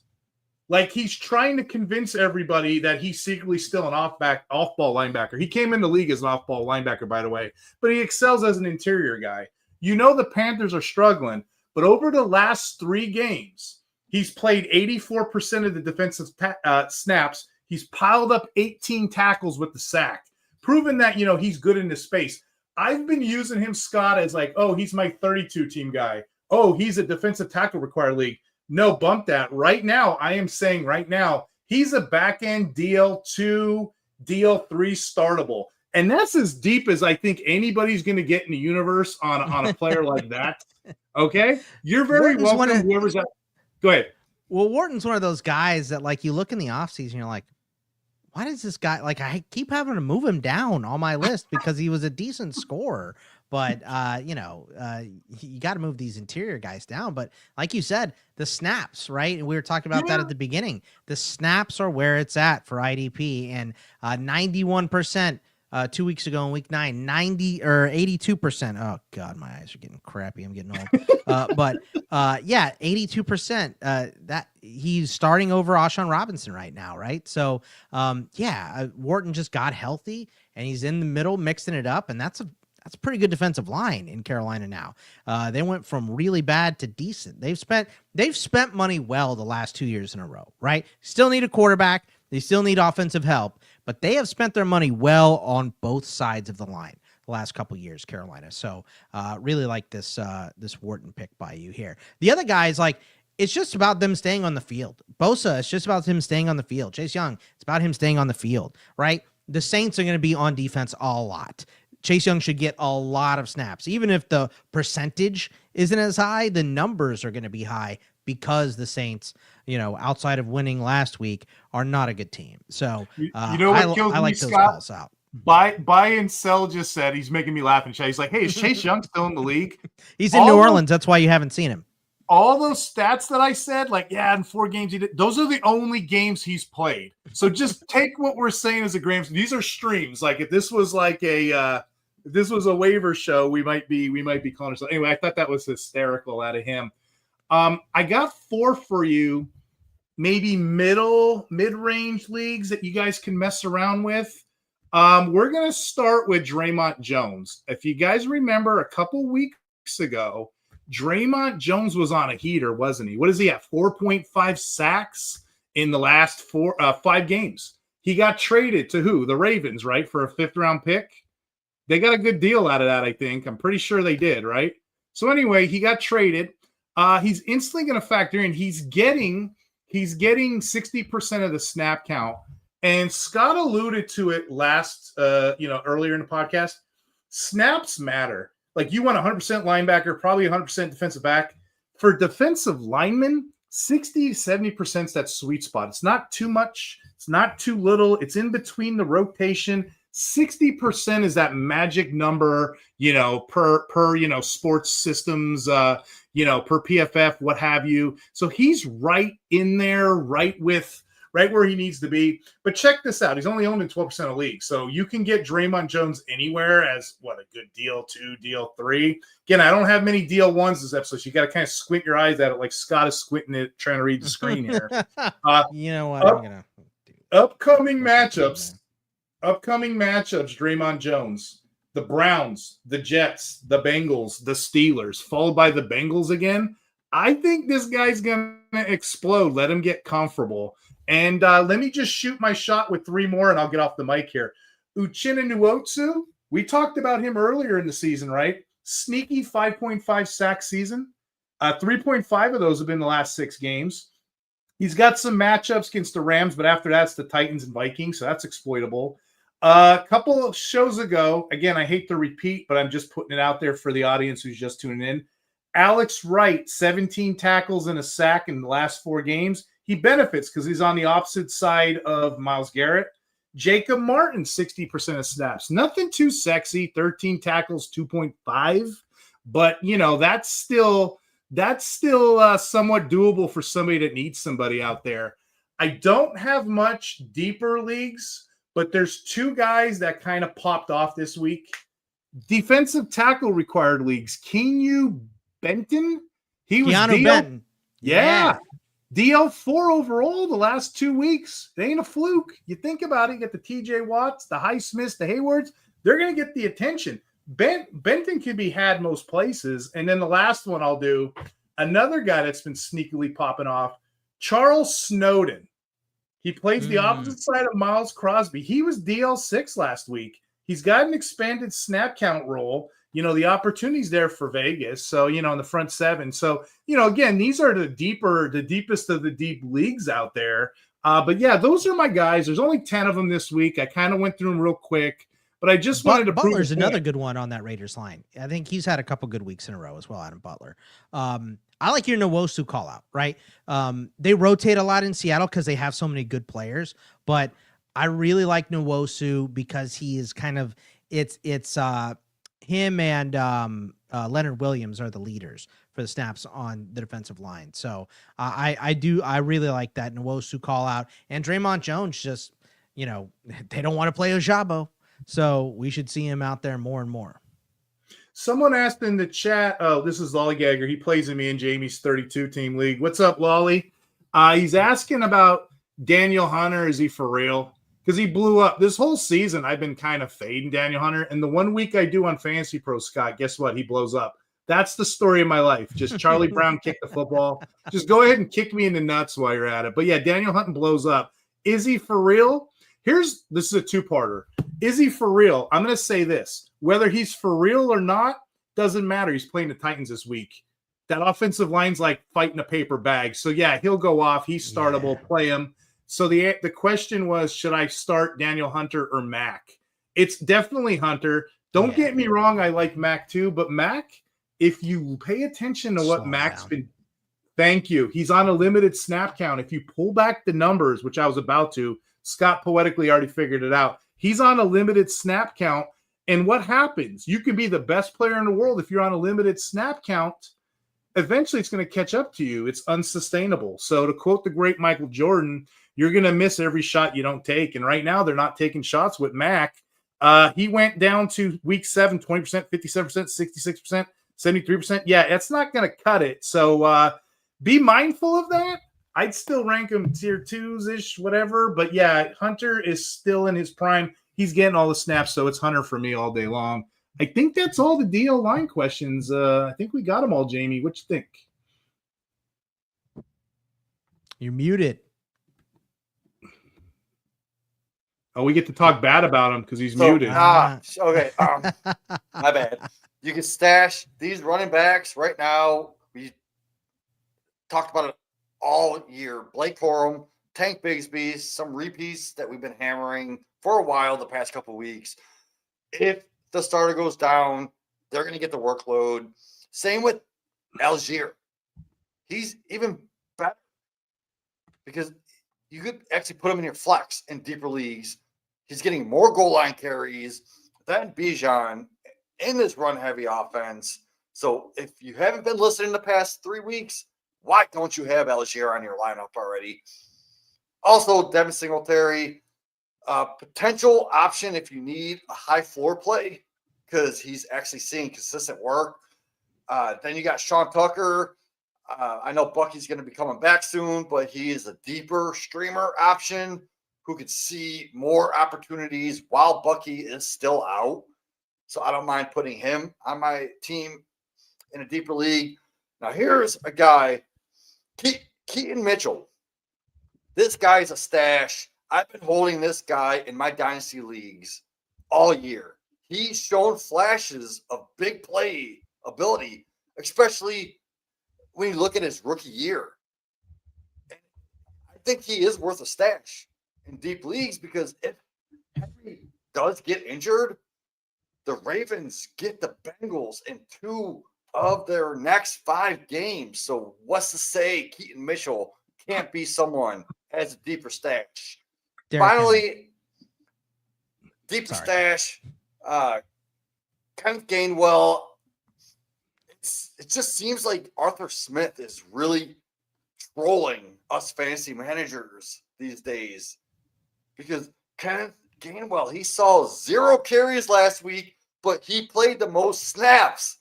Like, he's trying to convince everybody that he's secretly still an off-ball linebacker. He came in the league as an off-ball linebacker, by the way, but he excels as an interior guy. The Panthers are struggling, but over the last 3 games, he's played 84% of the defensive snaps. He's piled up 18 tackles with the sack, proving that, he's good in this space. I've been using him, Scott, as like, oh, he's my 32-team guy. Oh, he's a defensive tackle required league. No, bump that. Right now, I am saying right now, he's a back-end DL2, DL3 startable. And that's as deep as I think anybody's going to get in the universe on a player like that. Okay? You're very welcome, whoever's at. Go ahead. Well, Wharton's one of those guys that, like, you look in the offseason, you're like, why does this guy, like, I keep having to move him down on my list because he was a decent scorer. But, you got to move these interior guys down. But like you said, the snaps, right? And we were talking about that at the beginning. The snaps are where it's at for IDP. And 91%. 2 weeks ago in week 9, 82%. Oh God, my eyes are getting crappy. I'm getting old. But 82%. That he's starting over Ashawn Robinson right now, right? So, Wharton just got healthy and he's in the middle mixing it up, and that's a pretty good defensive line in Carolina now. They went from really bad to decent. They've spent money well the last 2 years in a row, right? Still need a quarterback. They still need offensive help, but they have spent their money well on both sides of the line the last couple of years, Carolina. So really like this Wharton pick by you here. The other guys, like, it's just about them staying on the field. Bosa, it's just about him staying on the field. Chase Young, it's about him staying on the field, right? The Saints are going to be on defense a lot. Chase Young should get a lot of snaps. Even if the percentage isn't as high, the numbers are going to be high because the Saints, outside of winning last week, are not a good team. So what kills I me, like those Scott? calls out. Buy and sell just said, he's making me laugh and chat. He's like, hey, is Chase Young still in the league? He's in New Orleans. That's why you haven't seen him. All those stats that I said, like, in 4 games he did, those are the only games he's played. So just take what we're saying as a gram. These are streams. Like, if this was like if this was a waiver show, we might be calling ourselves. Anyway, I thought that was hysterical out of him. I got 4 for you, maybe mid-range leagues that you guys can mess around with. We're going to start with Draymond Jones. If you guys remember a couple weeks ago, Draymond Jones was on a heater, wasn't he? What is he at? 4.5 sacks in the last 5 games. He got traded to who? The Ravens, right? For a 5th-round pick. They got a good deal out of that, I think. I'm pretty sure they did, right? So anyway, he got traded. He's instantly going to factor in. He's getting 60% of the snap count. And Scott alluded to it earlier in the podcast. Snaps matter. Like, you want 100% linebacker, probably 100% defensive back. For defensive linemen, 60 to 70% is that sweet spot. It's not too much. It's not too little. It's in between the rotation. 60% is that magic number, per sports systems, per PFF, what have you. So he's right in there, right where he needs to be. But check this out. He's only owned in 12% of leagues. So you can get Draymond Jones anywhere as a good deal 2, deal 3. Again, I don't have many deal 1s this episode. So you got to kind of squint your eyes at it like Scott is squinting it, trying to read the screen here. You know what? I'm going to do. Upcoming matchups, Draymond Jones, the Browns, the Jets, the Bengals, the Steelers, followed by the Bengals again. I think this guy's going to explode. Let him get comfortable. And let me just shoot my shot with 3 more, and I'll get off the mic here. Uchenna Nwosu, we talked about him earlier in the season, right? Sneaky 5.5 sack season. 3.5 of those have been the last 6 games. He's got some matchups against the Rams, but after that, it's the Titans and Vikings, so that's exploitable. A couple of shows ago, again, I hate to repeat, but I'm just putting it out there for the audience who's just tuning in. Alex Wright, 17 tackles and a sack in the last 4 games. He benefits because he's on the opposite side of Myles Garrett. Jacob Martin, 60% of snaps. Nothing too sexy, 13 tackles, 2.5. But, that's still somewhat doable for somebody that needs somebody out there. I don't have much deeper leagues, but there's 2 guys that kind of popped off this week. Defensive tackle required leagues. Keanu Benton? He was Keanu Benton. Yeah. DL4 overall the last 2 weeks. They ain't a fluke. You think about it. You get the TJ Watts, the Highsmiths, the Haywards. They're going to get the attention. Benton can be had most places. And then the last one I'll do, another guy that's been sneakily popping off, Charles Snowden. He plays the opposite side of Miles Crosby. He was DL6 last week. He's got an expanded snap count role. The opportunities there for Vegas. So, in the front 7. So, again, these are the deepest of the deep leagues out there. But yeah, those are my guys. There's only 10 of them this week. I kind of went through them real quick, but I just wanted to prove Butler's another good one on that Raiders line. I think he's had a couple good weeks in a row as well, Adam Butler. I like your Nwosu call out, right? They rotate a lot in Seattle because they have so many good players, but I really like Nwosu because he is kind of it's him and Leonard Williams are the leaders for the snaps on the defensive line. So I really like that Nwosu call out, and Draymond Jones just, they don't want to play Ojabo, so we should see him out there more and more. Someone asked in the chat, oh, this is Lollygagger. He plays in me and Jamie's 32 team league. What's up, Lolly? He's asking about Daniel Hunter. Is he for real? Because he blew up this whole season. I've been kind of fading Daniel Hunter. And the 1 week I do on Fantasy Pro, Scott, guess what? He blows up. That's the story of my life. Just Charlie Brown kicked the football. Just go ahead and kick me in the nuts while you're at it. But yeah, Daniel Hunter blows up. Is he for real? This is a two-parter. Is he for real? I'm going to say this. Whether he's for real or not, doesn't matter. He's playing the Titans this week. That offensive line's like fighting a paper bag. So yeah, he'll go off. He's startable. Yeah. Play him. So the question was, should I start Daniel Hunter or Mac? It's definitely Hunter. Don't get me wrong. I like Mac too, but Mac, if you pay attention to what Mac's been, thank you. He's on a limited snap count. If you pull back the numbers, which I was about to, Scott poetically already figured it out. He's on a limited snap count. And what happens? You can be the best player in the world. If you're on a limited snap count, eventually it's going to catch up to you. It's unsustainable. So to quote the great Michael Jordan, you're going to miss every shot you don't take. And right now they're not taking shots with Mac. He went down to week 7, 20%, 57%, 66%, 73%. Yeah, it's not going to cut it. So be mindful of that. I'd still rank him tier 2s-ish, whatever. But yeah, Hunter is still in his prime. He's getting all the snaps, so it's Hunter for me all day long. I think that's all the DL line questions. I think we got them all, Jamie. What you think? You're muted. Oh, we get to talk bad about him because he's muted. Okay, my bad. You can stash these running backs right now. We talked about it all year. Blake Corum, Tank Bigsby, some repeats that we've been hammering for a while the past couple of weeks. If the starter goes down, they're going to get the workload. Same with Algier. He's even better because you could actually put him in your flex in deeper leagues. He's getting more goal line carries than Bijan in this run-heavy offense. So if you haven't been listening the past 3 weeks, why don't you have Algier on your lineup already? Also, Devin Singletary, potential option if you need a high floor play because he's actually seeing consistent work. Then you got Sean Tucker. I know Bucky's going to be coming back soon, but he is a deeper streamer option who could see more opportunities while Bucky is still out. So I don't mind putting him on my team in a deeper league. Now here's a guy, Keaton Mitchell. This guy's a stash. I've been holding this guy in my dynasty leagues all year. He's shown flashes of big play ability, especially when you look at his rookie year. And I think he is worth a stash in deep leagues because if Henry does get injured, the Ravens get the Bengals in 2 of their next 5 games. So what's to say Keaton Mitchell can't be someone as a deeper stash? Finally, deeper stash, Kenneth Gainwell. It just seems like Arthur Smith is really trolling us fantasy managers these days because Kenneth Gainwell, he saw 0 carries last week, but he played the most snaps.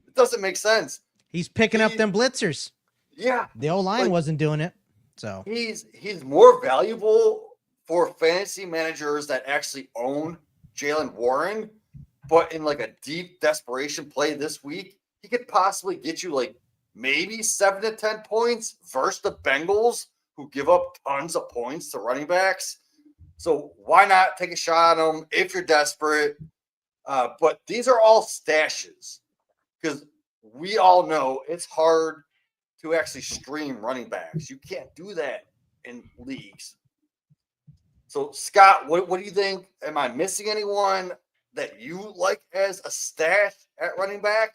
It doesn't make sense. He's picking up them blitzers. Yeah. The O-line wasn't doing it. So he's more valuable for fantasy managers that actually own Jaylen Warren, but in like a deep desperation play this week, he could possibly get you like maybe 7 to 10 points versus the Bengals, who give up tons of points to running backs. So why not take a shot on him if you're desperate? But these are all stashes because we all know it's hard to actually stream running backs. You can't do that in leagues. So, Scott, what do you think? Am I missing anyone that you like as a stash at running back?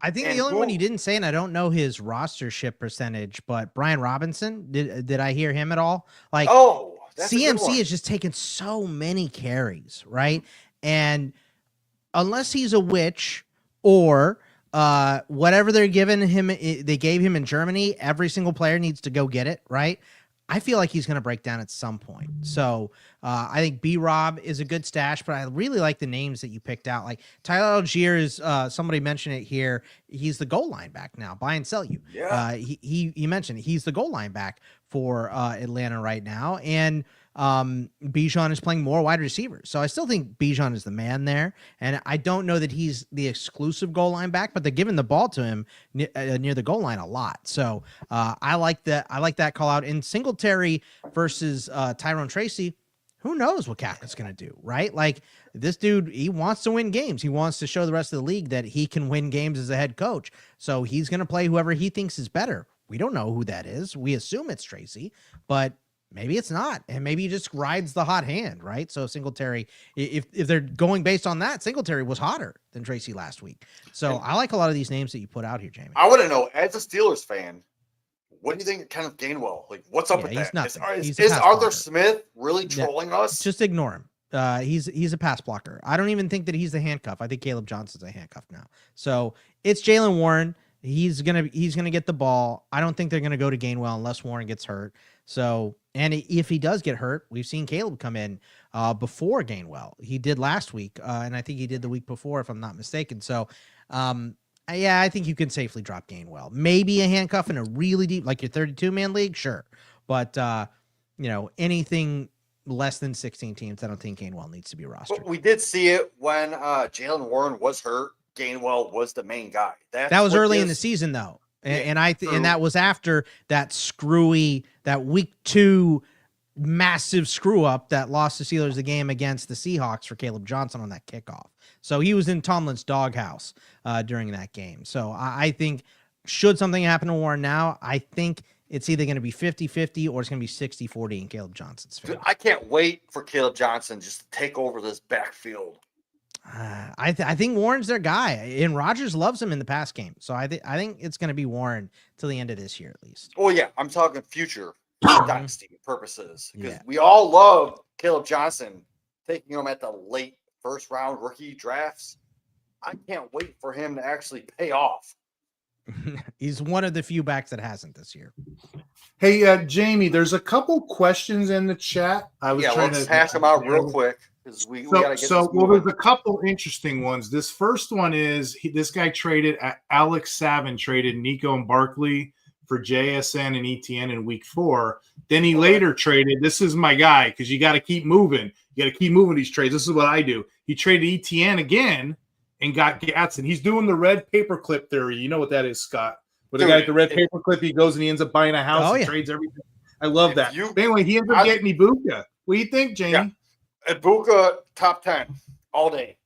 I think the only one you didn't say, and I don't know his rostership percentage, but Brian Robinson, did I hear him at all? Like, That's a good one. CMC is just taking so many carries, right? And unless he's a witch or whatever they gave him in Germany, every single player needs to go get it, right? I feel like he's going to break down at some point. So I think B-Rob is a good stash, but I really like the names that you picked out. Like Tyler Algier is, somebody mentioned it here. He's the goal line back now, buy and sell you. Yeah. He mentioned he's the goal line back for Atlanta right now. And Bijan is playing more wide receivers. So I still think Bijan is the man there. And I don't know that he's the exclusive goal line back, but they're giving the ball to him near the goal line a lot. So I like that. I like that call out. In Singletary versus Tyrone Tracy, who knows what Kafka's going to do, right? Like this dude, he wants to win games. He wants to show the rest of the league that he can win games as a head coach. So he's going to play whoever he thinks is better. We don't know who that is. We assume it's Tracy, but maybe it's not, and maybe he just rides the hot hand, right? So Singletary, if they're going based on that, Singletary was hotter than Tracy last week. So I like a lot of these names that you put out here, Jamie. I want to know, as a Steelers fan, what do you think of Kenneth Gainwell? Like, what's up with he's that? nothing. Is Arthur Smith really trolling us? Just ignore him. He's a pass blocker. I don't even think that he's the handcuff. I think Caleb Johnson's a handcuff now. So it's Jalen Warren. He's gonna get the ball. I don't think they're gonna go to Gainwell unless Warren gets hurt. So, and if he does get hurt, we've seen Caleb come in before Gainwell. He did last week, and I think he did the week before, if I'm not mistaken. So, yeah, I think you can safely drop Gainwell. Maybe a handcuff in a really deep, like your 32-man league, sure. But anything less than 16 teams, I don't think Gainwell needs to be rostered. But we did see it when Jalen Warren was hurt. Gainwell was the main guy. That was early in the season, though. And that was after that week 2 massive screw up that lost the Steelers the game against the Seahawks for Caleb Johnson on that kickoff. So he was in Tomlin's doghouse during that game. So I think should something happen to Warren now, I think it's either going to be 50-50 or it's going to be 60-40 in Caleb Johnson's favor. Dude, I can't wait for Caleb Johnson just to take over this backfield. I think Warren's their guy, and Rodgers loves him in the pass game. So I think it's going to be Warren till the end of this year at least. Oh yeah, I'm talking future dynasty purposes because we all love Caleb Johnson, taking him at the late first round rookie drafts. I can't wait for him to actually pay off. He's one of the few backs that hasn't this year. Hey, Jamie, there's a couple questions in the chat. Let's hash them out real quick. We gotta get there's a couple interesting ones. This first one is this guy Alex Savin traded Nico and Barkley for JSN and ETN in week 4. Then he later traded, this is my guy, because you got to keep moving. You got to keep moving these trades. This is what I do. He traded ETN again and got Gatson. He's doing the red paperclip theory. You know what that is, Scott? With the guy at the red paperclip, he goes and he ends up buying a house and trades everything. I love that. Anyway, he ends up getting Ibuka. What do you think, Jamie? Yeah. Ibuka top 10 all day.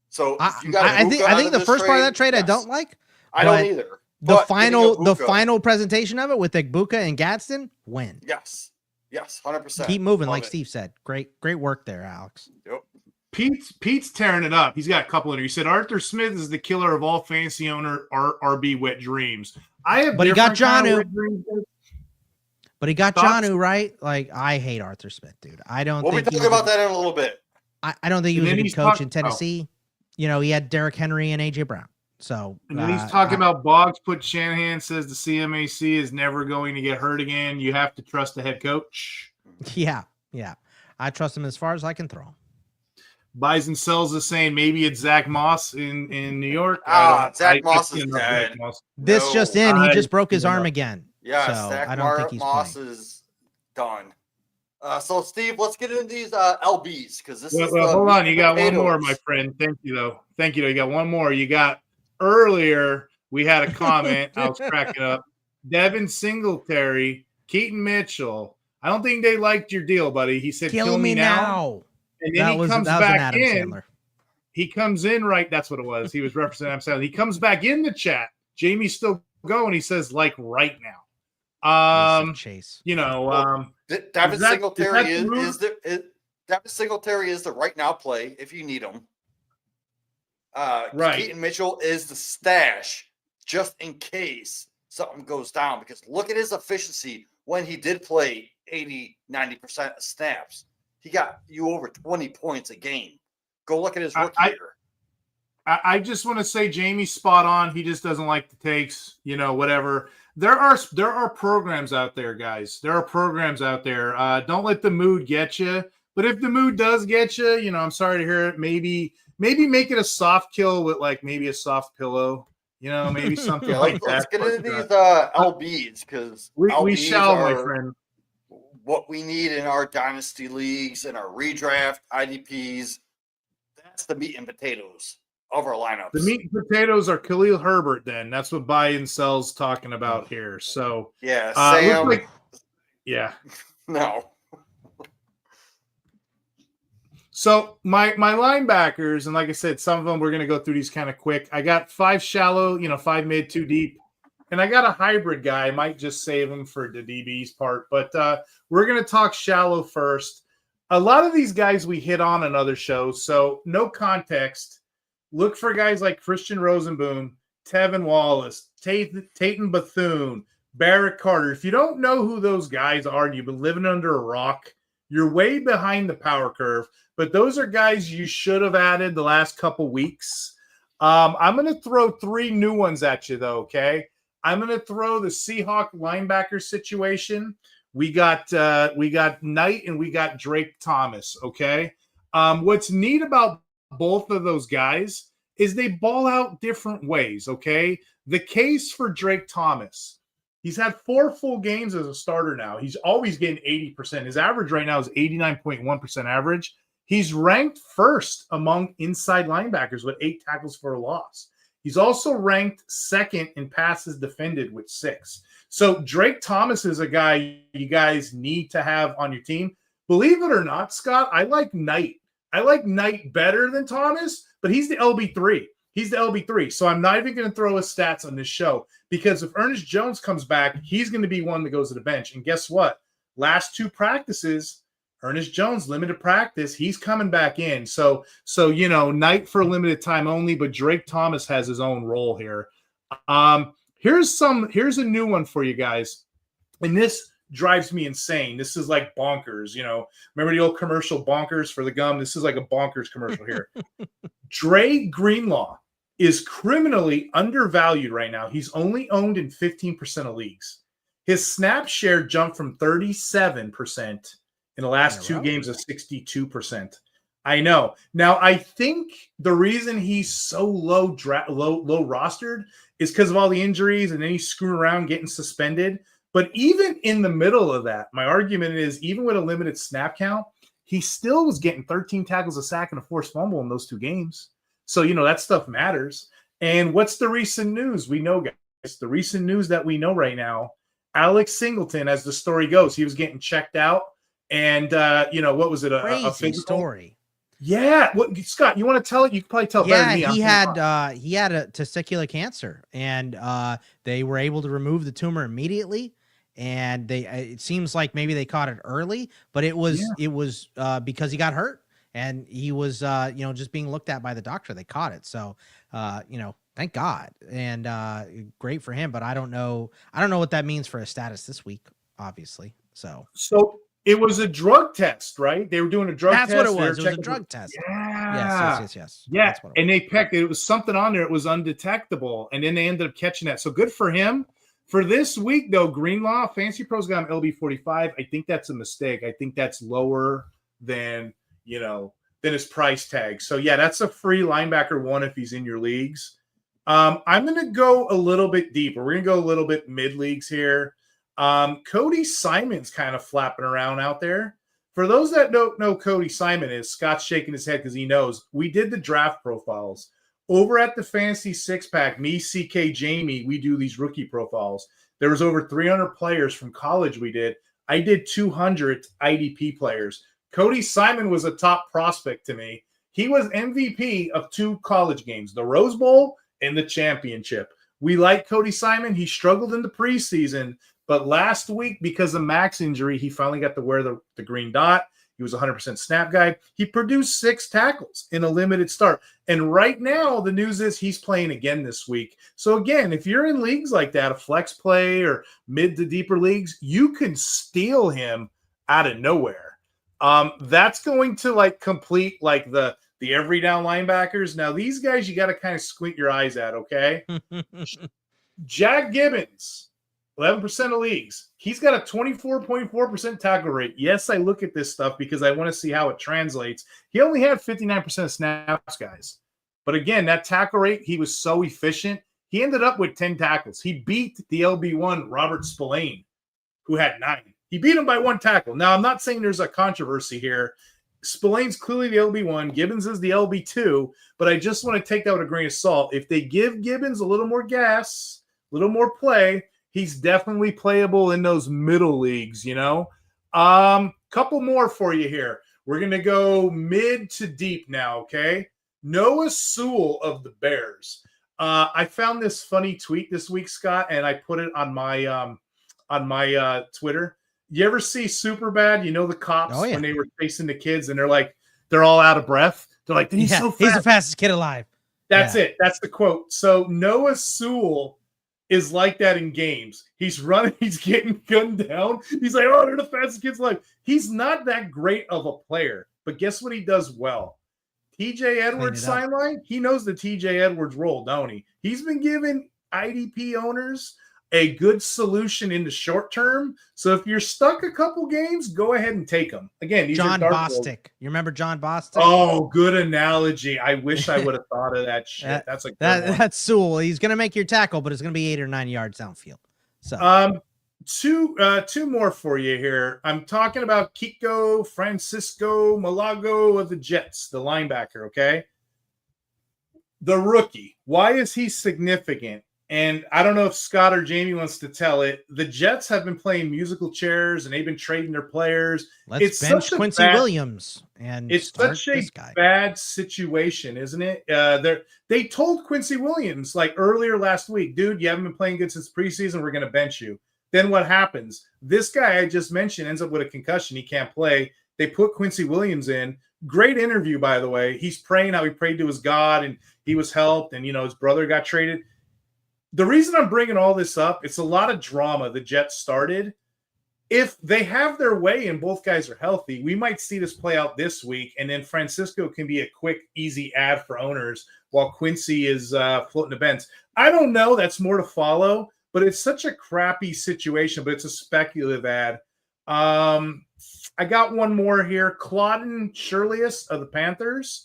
So you got I think the first part of that trade I don't like. I don't either. The final presentation of it with Ibuka and Gadsden, win. Yes, 100%. Keep moving, like Steve said. Great work there, Alex. Yep. Pete's tearing it up. He's got a couple in here. He said Arthur Smith is the killer of all fantasy owner RB wet dreams. But he got Jonnu. But he got Jonnu, right? Like, I hate Arthur Smith, dude. I don't think we'll be talking about that in a little bit. I don't think he was a good coach in Tennessee. He had Derrick Henry and AJ Brown. So and then he's talking about Boggs put Shanahan says the CMAC is never going to get hurt again. You have to trust the head coach. Yeah. I trust him as far as I can throw him. Buys and sells is saying maybe it's Zach Moss in New York. Zach Moss is dead. This just in, he just broke his arm again. Yeah, so Zach I don't think he's Moss playing. is done. So, Steve, let's get into these LBs because this is. Hold on, you got one more, my friend. Thank you, though. You got one more. You got earlier. We had a comment. I was cracking up. Devin Singletary, Keaton Mitchell. I don't think they liked your deal, buddy. He said, "Kill me now." And then he comes back in. Sandler. He comes in right. That's what it was. He was representing Adam Sandler. He comes back in the chat. Jamie's still going. He says, "Like right now." Chase. Devin Singletary is the right now play if you need him. Right. Keaton Mitchell is the stash just in case something goes down because look at his efficiency when he did play 80, 90% of snaps. He got you over 20 points a game. Go look at his rookie year. I just want to say Jamie's spot on. He just doesn't like the takes, whatever. There are programs out there, guys. There are programs out there. Don't let the mood get you. But if the mood does get you, I'm sorry to hear it. Maybe make it a soft kill with like maybe a soft pillow. Maybe something like that. Let's get into these LBs because we shall, my friend. What we need in our dynasty leagues and our redraft IDPs. That's the meat and potatoes of our lineups. The meat and potatoes are Khalil Herbert. Then that's what buy and sell's talking about here. So yeah, Sam. Yeah. No. So my linebackers, and like I said, some of them we're going to go through these kind of quick. I got 5 shallow, 5 mid, 2 deep, and I got a hybrid guy. I might just save him for the DB's part, but we're going to talk shallow first. A lot of these guys we hit on other shows, so no context. Look for guys like Christian Rosenboom, Tevin Wallace, Tatum Bethune, Barrett Carter. If you don't know who those guys are and you've been living under a rock, you're way behind the power curve. But those are guys you should have added the last couple weeks. I'm going to throw 3 new ones at you, though, okay? I'm going to throw the Seahawk linebacker situation. We got Knight and we got Drake Thomas, okay? What's neat about both of those guys is they ball out different ways, okay? The case for Drake Thomas, he's had 4 full games as a starter now. He's always getting 80%. His average right now is 89.1% average. He's ranked first among inside linebackers with 8 tackles for a loss. He's also ranked second in passes defended with 6. So Drake Thomas is a guy you guys need to have on your team. Believe it or not, Scott, I like Knight. I like Knight better than Thomas, but he's the LB3. He's the LB3. So I'm not even going to throw his stats on this show because if Ernest Jones comes back, he's going to be one that goes to the bench. And guess what? Last 2 practices, Ernest Jones, limited practice, he's coming back in. So Knight for a limited time only, but Drake Thomas has his own role here. Here's a new one for you guys. And this drives me insane. This is like bonkers, Remember the old commercial Bonkers for the gum? This is like a bonkers commercial here. Dre Greenlaw is criminally undervalued right now. He's only owned in 15% of leagues. His snap share jumped from 37% in the last 2 games of 62%. I know. Now, I think the reason he's so low rostered is because of all the injuries and then he's screwing around getting suspended. But even in the middle of that, my argument is even with a limited snap count, he still was getting 13 tackles a sack and a forced fumble in those 2 games. So, that stuff matters. And what's the recent news? We know, guys, the recent news that we know right now, Alex Singleton, as the story goes, he was getting checked out. And, what was it? A physical story. Yeah. What, Scott, you want to tell it? You can probably tell better than me. He had a testicular cancer and they were able to remove the tumor immediately. And it seems like maybe they caught it early, but it was because he got hurt and he was, just being looked at by the doctor. They caught it. So, thank God. And great for him. But I don't know what that means for his status this week, obviously. So it was a drug test, right? They were doing a drug test. That's what it was. It was a drug test. Yeah. Yes. Yeah. And they pecked it. It was something on there. It was undetectable. And then they ended up catching that. So good for him. For this week, though, Greenlaw, Fancy Pros got him LB45. I think that's a mistake. I think that's lower than his price tag. So, yeah, that's a free linebacker 1 if he's in your leagues. I'm going to go a little bit deeper. We're going to go a little bit mid-leagues here. Cody Simon's kind of flapping around out there. For those that don't know Cody Simon is, Scott's shaking his head because he knows. We did the draft profiles. Over at the Fantasy Six-Pack, me, CK, Jamie, we do these rookie profiles. There was over 300 players from college we did. I did 200 IDP players. Cody Simon was a top prospect to me. He was MVP of 2 college games, the Rose Bowl and the championship. We like Cody Simon. He struggled in the preseason, but last week, because of Mac's injury, he finally got to wear the green dot. He was 100% snap guy. He produced 6 tackles in a limited start. And right now, the news is he's playing again this week. So again, if you're in leagues like that, a flex play or mid to deeper leagues, you can steal him out of nowhere. That's going to like complete like the every down linebackers. Now these guys you got to kind of squint your eyes at, okay? Jack Gibbons, 11% of leagues. He's got a 24.4% tackle rate. Yes, I look at this stuff because I want to see how it translates. He only had 59% of snaps, guys. But again, that tackle rate, he was so efficient. He ended up with 10 tackles. He beat the LB1, Robert Spillane, who had 9. He beat him by 1 tackle. Now, I'm not saying there's a controversy here. Spillane's clearly the LB1. Gibbons is the LB2. But I just want to take that with a grain of salt. If they give Gibbons a little more gas, a little more play, he's definitely playable in those middle leagues, you know. Couple more for you here. We're going to go mid to deep now, okay? Noah Sewell of the Bears. I found this funny tweet this week, Scott, and I put it on my Twitter. You ever see Superbad? You know the cops when they were chasing the kids and they're all out of breath. They're like, he's so fast. He's the fastest kid alive. That's it. That's the quote. So Noah Sewell is like that in games. He's running, he's getting gunned down. He's like, oh, they're the fastest kids alive. He's not that great of a player, but guess what he does well? TJ Edwards sideline, he knows the TJ Edwards role, don't he? He's been giving IDP owners a good solution in the short term. So if you're stuck a couple games, go ahead and take them. Again, these John are Bostic. You remember John Bostic? Oh, good analogy. I wish I would have thought of that shit. That's a good one. That's Sewell. He's going to make your tackle, but it's going to be 8 or 9 yards downfield. So two more for you here. I'm talking about Kiko Francisco Malago of the Jets, the linebacker, okay? The rookie. Why is he significant? And I don't know if Scott or Jamie wants to tell it. The Jets have been playing musical chairs and they've been trading their players. Let's bench Quincy Williams. And it's such a bad situation, isn't it? They told Quincy Williams like earlier last week, dude, you haven't been playing good since preseason. We're going to bench you. Then what happens? This guy I just mentioned ends up with a concussion. He can't play. They put Quincy Williams in. Great interview, by the way. He's praying how he prayed to his God and he was helped. And, his brother got traded. The reason I'm bringing all this up, it's a lot of drama the Jets started. If they have their way and both guys are healthy, we might see this play out this week, and then Francisco can be a quick, easy ad for owners while Quincy is floating the bench. I don't know. That's more to follow, but it's such a crappy situation, but it's a speculative ad. I got one more here. Claudin Shirleyus of the Panthers.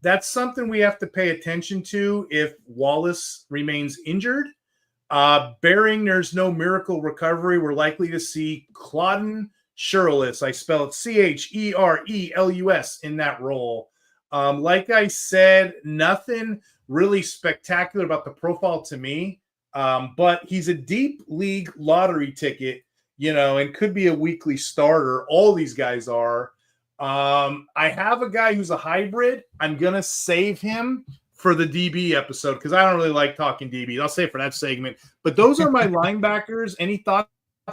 That's something we have to pay attention to if Wallace remains injured. Bearing there's no miracle recovery, we're likely to see Claudin Shirleyus. I spell it Cherelus in that role. Like I said, nothing really spectacular about the profile to me, but he's a deep league lottery ticket, and could be a weekly starter. All these guys are. I have a guy who's a hybrid. I'm going to save him for the DB episode because I don't really like talking DB. I'll save it for that segment. But those are my linebackers. Any thoughts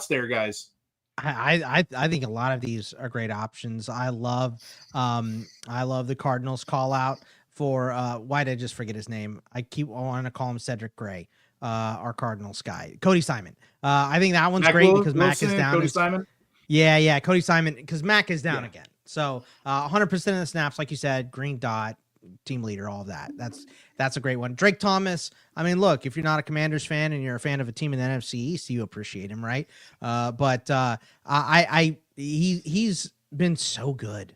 there, guys? I think a lot of these are great options. I love the Cardinals call out for why did I just forget his name? I want to call him Cedric Gray, our Cardinals guy, Cody Simon. I think that one's great because Mac is down. Cody Simon. Yeah, Cody Simon because Mac is down again. So 100% of the snaps, like you said, green dot, team leader, all of that. That's a great one. Drake Thomas. I mean, look, if you're not a Commanders fan and you're a fan of a team in the NFC East, you appreciate him, right? He's been so good.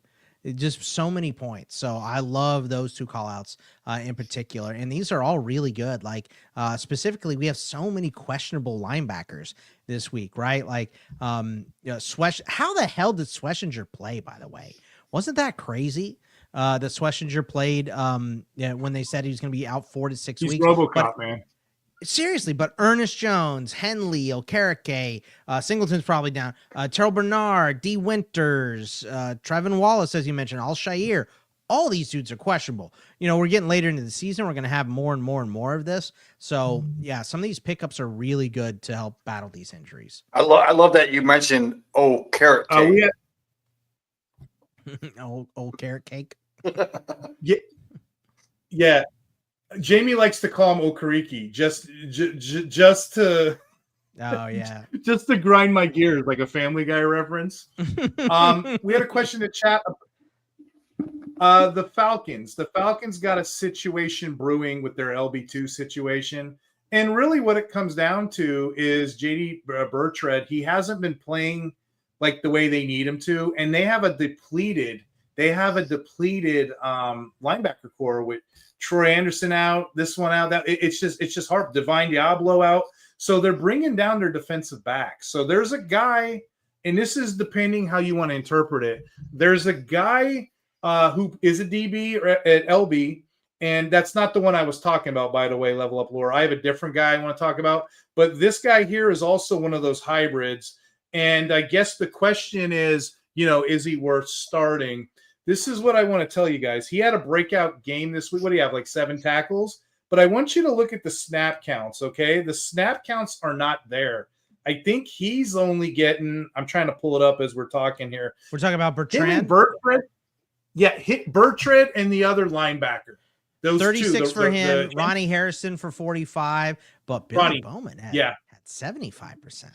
Just so many points. So I love those two call outs in particular. And these are all really good. Like specifically, we have so many questionable linebackers this week, right? Like how the hell did Schlesinger play, by the way? Wasn't that crazy? That Schlesinger played when they said he was going to be out 4 to 6 weeks. He's RoboCop, man. Seriously, but Ernest Jones, Henley, Okereke, Singleton's probably down. Terrell Bernard, D. Winters, Trevin Wallace, as you mentioned, Al-Shair. All these dudes are questionable. We're getting later into the season. We're going to have more and more and more of this. So, yeah, some of these pickups are really good to help battle these injuries. I love that you mentioned carrot cake. Old carrot cake. Yeah. Jamie likes to call him Okariki just to Oh yeah. Just to grind my gears, like a Family Guy reference. We had a question in the chat. The Falcons. The Falcons got a situation brewing with their LB2 situation. And really what it comes down to is JD Bertrand. He hasn't been playing like the way they need him to. And they have a depleted linebacker core with Troy Anderson out, this one out. It's just hard. Divine Diablo out. So they're bringing down their defensive back. So there's a guy, and this is depending how you want to interpret it. There's a guy who is a DB at LB, and that's not the one I was talking about, by the way, Level Up Lore. I have a different guy I want to talk about, but this guy here is also one of those hybrids. And I guess the question is, is he worth starting? This is what I want to tell you guys. He had a breakout game this week. What do you have, like 7 tackles? But I want you to look at the snap counts, okay? The snap counts are not there. I think he's only getting – I'm trying to pull it up as we're talking here. We're talking about Bertrand? Hit Bertrand and the other linebacker. Those 36 two, for him, Ronnie Harrison for 45, but Billy Bowman had 75%.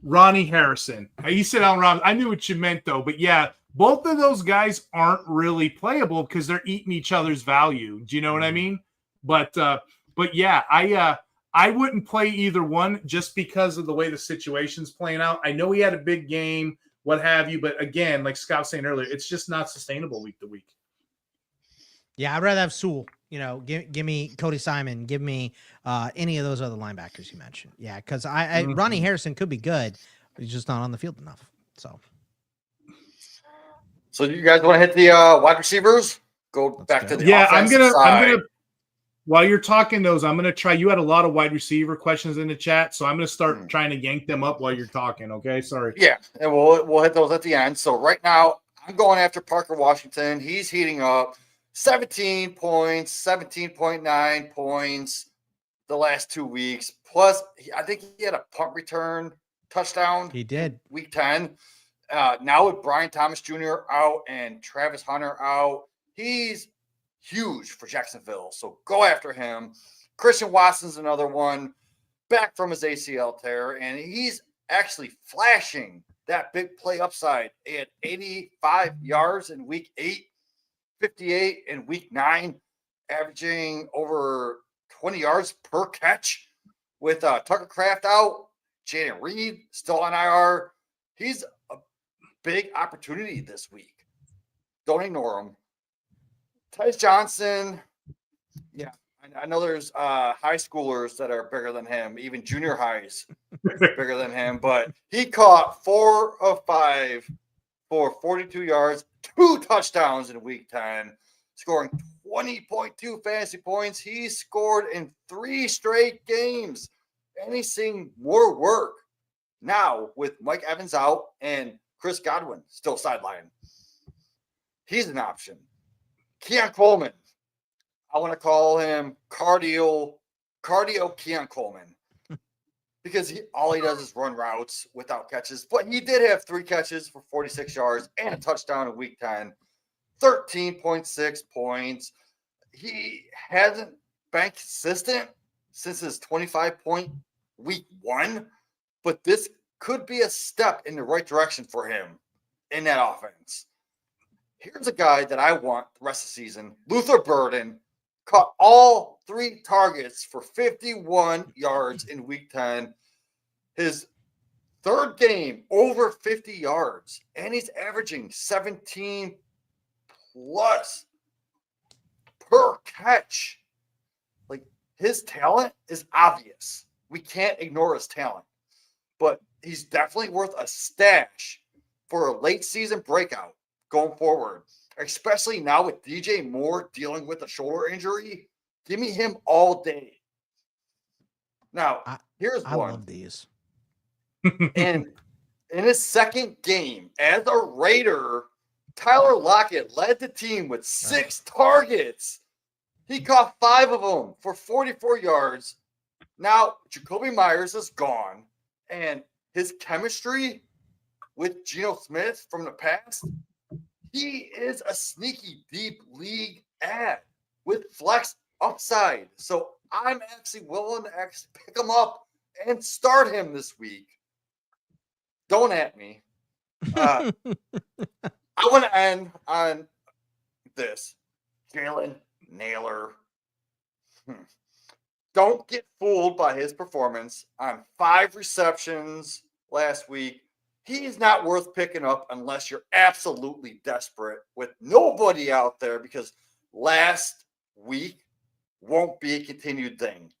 Ronnie Harrison. You said Allen Robinson. I knew what you meant, though. But, yeah, both of those guys aren't really playable because they're eating each other's value. Do you know what I mean? But yeah, I wouldn't play either one just because of the way the situation's playing out. I know he had a big game, what have you, but again, like Scott was saying earlier, it's just not sustainable week to week. Yeah, I'd rather have Sewell. Give me Cody Simon. Give me any of those other linebackers you mentioned. Yeah, because Ronnie Harrison could be good, but he's just not on the field enough. So you guys want to hit the wide receivers? Let's back to the offensive side. While you're talking those, I'm gonna try. You had a lot of wide receiver questions in the chat, so I'm gonna start trying to yank them up while you're talking. Okay, sorry. Yeah, and we'll hit those at the end. So right now, I'm going after Parker Washington. He's heating up. 17 points, 17.9 points the last 2 weeks. Plus, I think he had a punt return touchdown. He did. Week 10. Now with Brian Thomas Jr. out and Travis Hunter out, he's huge for Jacksonville. So go after him. Christian Watson's another one back from his ACL tear, and he's actually flashing that big play upside. He had 85 yards in week 8. 58 in week 9, averaging over 20 yards per catch with Tucker Kraft out. Jaden Reed still on IR. He's a big opportunity this week. Don't ignore him. Tyus Johnson. Yeah, I know there's high schoolers that are bigger than him, even junior highs bigger than him, but he caught 4 of 5 for 42 yards, 2 touchdowns in week 10, scoring 20.2 fantasy points. He scored in 3 straight games, and he's seeing more work now with Mike Evans out and Chris Godwin still sidelined. He's an option. Keon Coleman. I want to call him cardio Keon Coleman. Because all he does is run routes without catches. But he did have 3 catches for 46 yards and a touchdown in week 10. 13.6 points. He hasn't been consistent since his 25-point week 1. But this could be a step in the right direction for him in that offense. Here's a guy that I want the rest of the season. Luther Burden caught all 3 targets for 51 yards in week 10. His 3rd game over 50 yards, and he's averaging 17 plus per catch. Like, his talent is obvious. We can't ignore his talent, but he's definitely worth a stash for a late season breakout going forward, especially now with DJ Moore dealing with a shoulder injury. Give me him all day. Now, here's one. I love these. And in his 2nd game as a Raider, Tyler Lockett led the team with 6 targets. He caught 5 of them for 44 yards. Now, Jacoby Myers is gone, and his chemistry with Geno Smith from the past, he is a sneaky deep league ad with flex upside. So I'm actually willing to pick him up and start him this week. Don't at me. I want to end on this. Jalen Naylor. Don't get fooled by his performance on 5 receptions last week. He's not worth picking up unless you're absolutely desperate with nobody out there, because last week won't be a continued thing.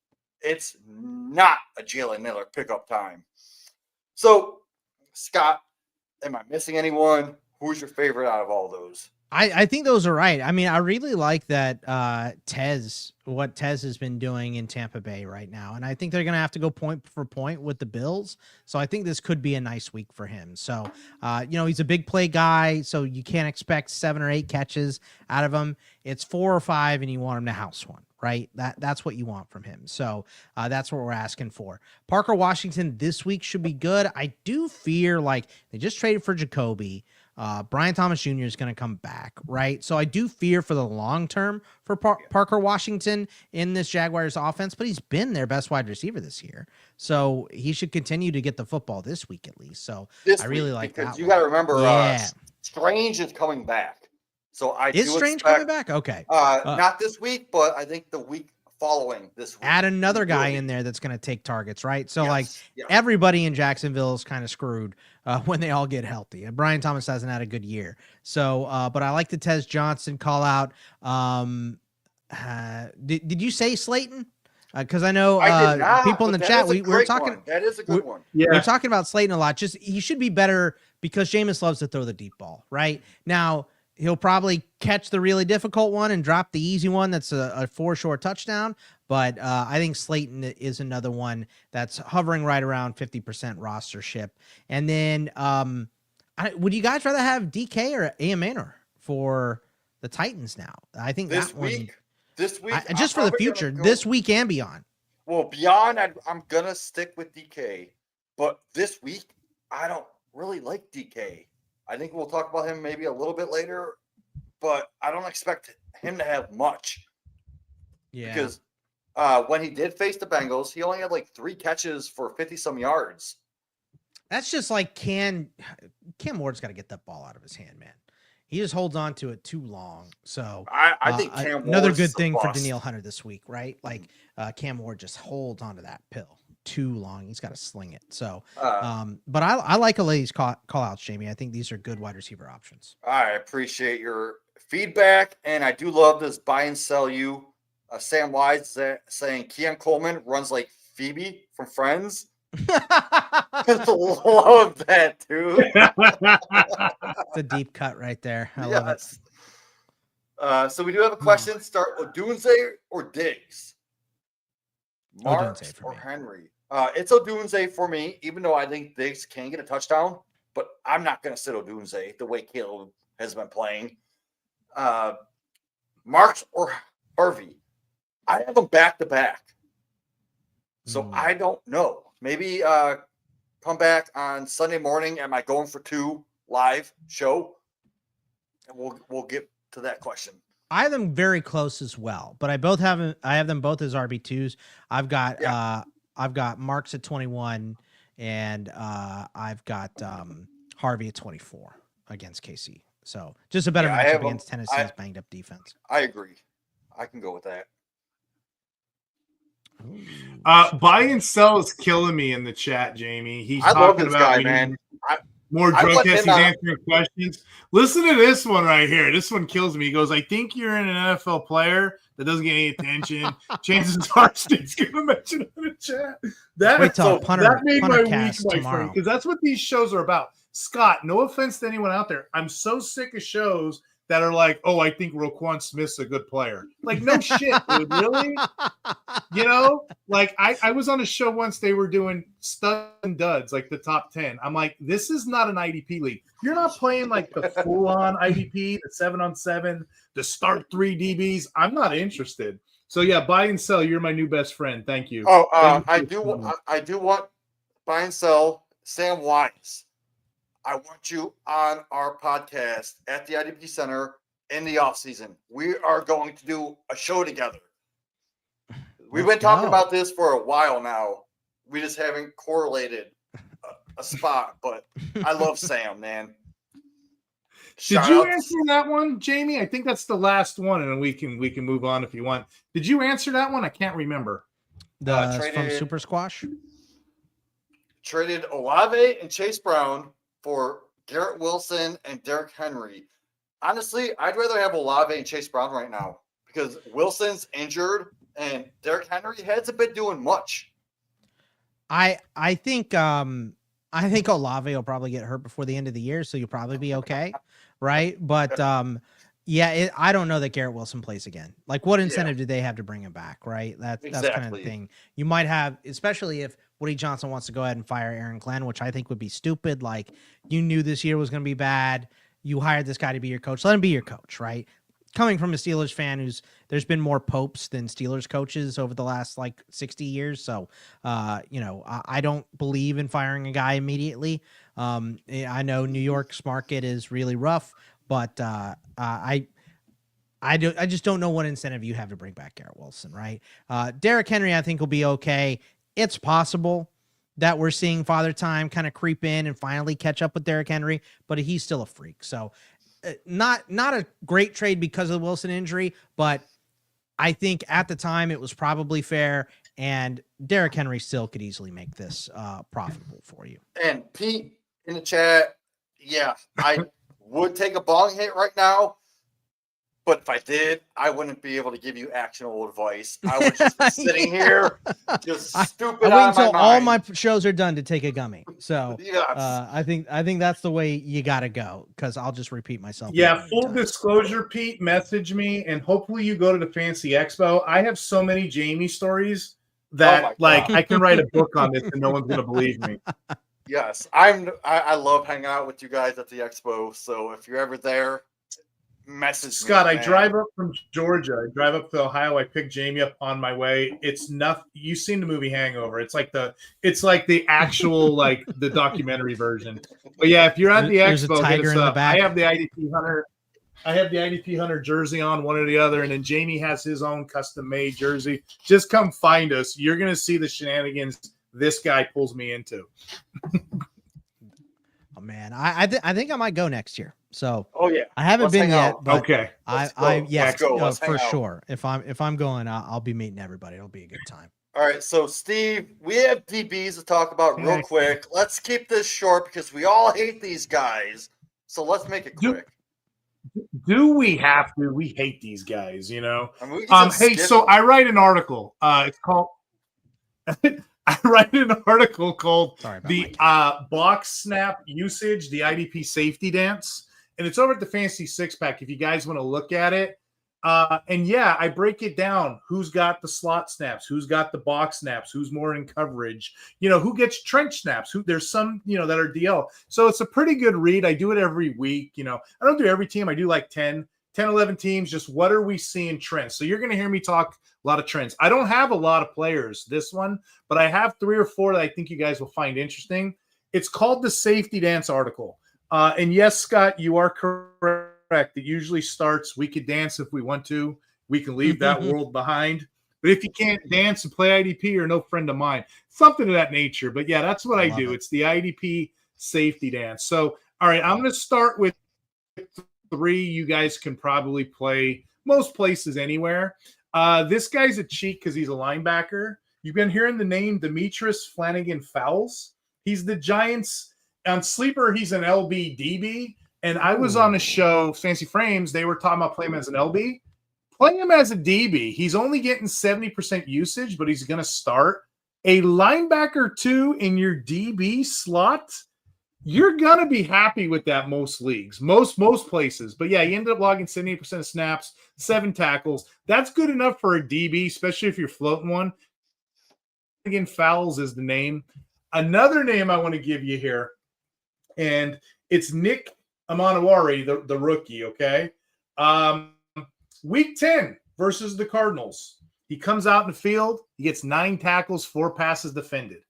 It's not a Jalen Naylor pickup time. So, Scott, am I missing anyone? Who's your favorite out of all those? I think those are right. I mean, I really like that what Tez has been doing in Tampa Bay right now. And I think they're going to have to go point for point with the Bills. So I think this could be a nice week for him. So, he's a big play guy, so you can't expect 7 or 8 catches out of him. It's 4 or 5 and you want him to house one, right? That's what you want from him. So that's what we're asking for. Parker Washington this week should be good. I do fear, like, they just traded for Jacoby. Brian Thomas Jr. is going to come back, right? So I do fear for the long term for Parker Washington in this Jaguars offense, but he's been their best wide receiver this year. So he should continue to get the football this week at least. So I really like that. Because you got to remember, Strange is coming back. So Is Strange coming back? Okay. Not this week, but I think the week following this week. Add another guy in there that's going to take targets, right? So everybody in Jacksonville is kind of screwed when they all get healthy. And Brian Thomas hasn't had a good year. So, but I like the Tez Johnson call out. Did you say Slayton? Because I know people in the chat, we were talking. One. That is a good one. Yeah. We're talking about Slayton a lot. Just he should be better because Jameis loves to throw the deep ball, right? Now, he'll probably catch the really difficult one and drop the easy one. That's a 4 short touchdown. But I think Slayton is another one that's hovering right around 50% rostership. And then would you guys rather have DK or A.M. Manor for the Titans now? I think this that week, just for the future, this week and beyond. Well, beyond, I'm going to stick with DK. But this week, I don't really like DK. I think we'll talk about him maybe a little bit later, but I don't expect him to have much. Yeah. Because when he did face the Bengals, he only had like 3 catches for 50-some yards. That's just like Cam Ward's got to get that ball out of his hand, man. He just holds on to it too long. So I think Cam another Ward's good thing for bust. Danielle Hunter this week, right? Like Cam Ward just holds onto that pill too long. He's got to sling it. So, but I like Alay's call outs, Jamie. I think these are good wide receiver options. I appreciate your feedback, and I do love this buy and sell you. Sam Wise saying Keon Coleman runs like Phoebe from Friends. Love that, dude. It's a deep cut right there. I love it. So we do have a question. Start Odunze or Diggs? Marks or Henry? It's Odunze for me, even though I think Diggs can get a touchdown, but I'm not going to sit Odunze the way Caleb has been playing. Marks or Harvey? I have them back to back. So I don't know. Maybe come back on Sunday morning at my Going for 2 live show, and we'll get to that question. I have them very close as well, but I have them both as RB2s. I've got Marks at 21, and I've got Harvey at 24 against KC. So just a better matchup against Tennessee's banged up defense. I agree. I can go with that. Buy and sell is killing me in the chat, Jamie. He's I love talking this about guy, man. more drug tests. He's answering questions. Listen to this one right here. This one kills me. He goes, I think you're an NFL player that doesn't get any attention. Chances are State's going to mention it in the chat. That made my week, my friend, because that's what these shows are about. Scott, no offense to anyone out there. I'm so sick of shows that are like, oh, I think Roquan Smith's a good player. Like, no shit, dude. Really? You know? Like, I was on a show once. They were doing studs and duds, like the top 10. I'm like, this is not an IDP league. You're not playing like the full-on IDP, the 7-on-7, the start 3 DBs. I'm not interested. So, yeah, buy and sell. You're my new best friend. Thank you. I do want buy and sell Sam Wise. I want you on our podcast at the IDP Center in the offseason. We are going to do a show together. We've been talking about this for a while now. We just haven't correlated a spot, but I love Sam, man. Did you answer that one, Jamie? I think that's the last one, and we can move on if you want. Did you answer that one? I can't remember. From Super Squash? Traded Olave and Chase Brown for Garrett Wilson and Derrick Henry. Honestly, I'd rather have Olave and Chase Brown right now because Wilson's injured and Derrick Henry hasn't been doing much. I think Olave will probably get hurt before the end of the year, so you'll probably be okay, right? But I don't know that Garrett Wilson plays again. Like, what incentive do they have to bring him back, right? That's kind of the thing. You might have, especially if Woody Johnson wants to go ahead and fire Aaron Glenn, which I think would be stupid. Like, you knew this year was going to be bad. You hired this guy to be your coach. Let him be your coach, right? Coming from a Steelers fan there's been more popes than Steelers coaches over the last 60 years. So, I don't believe in firing a guy immediately. I know New York's market is really rough, but I just don't know what incentive you have to bring back Garrett Wilson, right? Derrick Henry, I think, will be okay. It's possible that we're seeing Father Time kind of creep in and finally catch up with Derrick Henry, but he's still a freak. So not a great trade because of the Wilson injury, but I think at the time it was probably fair, and Derrick Henry still could easily make this profitable for you. And Pete in the chat, I would take a bong hit right now, but if I did, I wouldn't be able to give you actionable advice. I would just be sitting here, just stupid. I wait until all my shows are done to take a gummy. So yes. I think that's the way you got to go, because I'll just repeat myself. Yeah, full disclosure, Pete, message me, and hopefully you go to the Fancy Expo. I have so many Jamie stories that I can write a book on this and no one's going to believe me. Yes, I love hanging out with you guys at the expo. So if you're ever there, message Scott, me. I drive up from Georgia. I drive up to Ohio. I pick Jamie up on my way. It's nothing. You've seen the movie Hangover. It's like the actual the documentary version. But yeah, if you're at the expo, hit us up. I have the IDP Hunter. I have the IDP Hunter jersey on, one or the other, and then Jamie has his own custom-made jersey. Just come find us. You're gonna see the shenanigans this guy pulls me into. Oh man, I think I might go next year. So I haven't Let's been yet, but okay. Let's go for sure. If I'm going, I'll be meeting everybody. It'll be a good time. All right, so Steve, we have DBs to talk about real quick. Let's keep this short because we all hate these guys. So let's make it quick. Do we have to? We hate these guys, you know. I mean, I write an article. It's called. I write an article called the box snap usage, the IDP safety dance, and it's over at the Fancy Six Pack if you guys want to look at it. I break it down. Who's got the slot snaps? Who's got the box snaps? Who's more in coverage? You know, who gets trench snaps? There's some, that are DL. So it's a pretty good read. I do it every week. I don't do every team. I do 10, 11 teams. Just what are we seeing trends? So you're going to hear me talk a lot of trends. I don't have a lot of players this one, but I have 3 or 4 that I think you guys will find interesting. It's called the Safety Dance article. And yes, Scott, you are correct. It usually starts, we could dance if we want to. We can leave that world behind. But if you can't dance and play IDP, you're no friend of mine. Something of that nature. But yeah, that's what I do. It's the IDP Safety Dance. So, all right, I'm going to start with 3 you guys can probably play most places anywhere. This guy's a cheat because he's a linebacker. You've been hearing the name Demetrius Flanagan Fowles. He's the Giants. On Sleeper, he's an LB DB. And I was on a show, Fancy Frames. They were talking about playing him as an LB. Play him as a DB. He's only getting 70% usage, but he's going to start. A linebacker 2 in your DB slot, you're going to be happy with that most leagues, most places. But yeah, he ended up logging 78% of snaps, 7 tackles. That's good enough for a DB, especially if you're floating one. Again, Fowles is the name. Another name I want to give you here, and it's Nick Amanawari, the rookie, okay? Week 10 versus the Cardinals. He comes out in the field. He gets 9 tackles, 4 passes defended,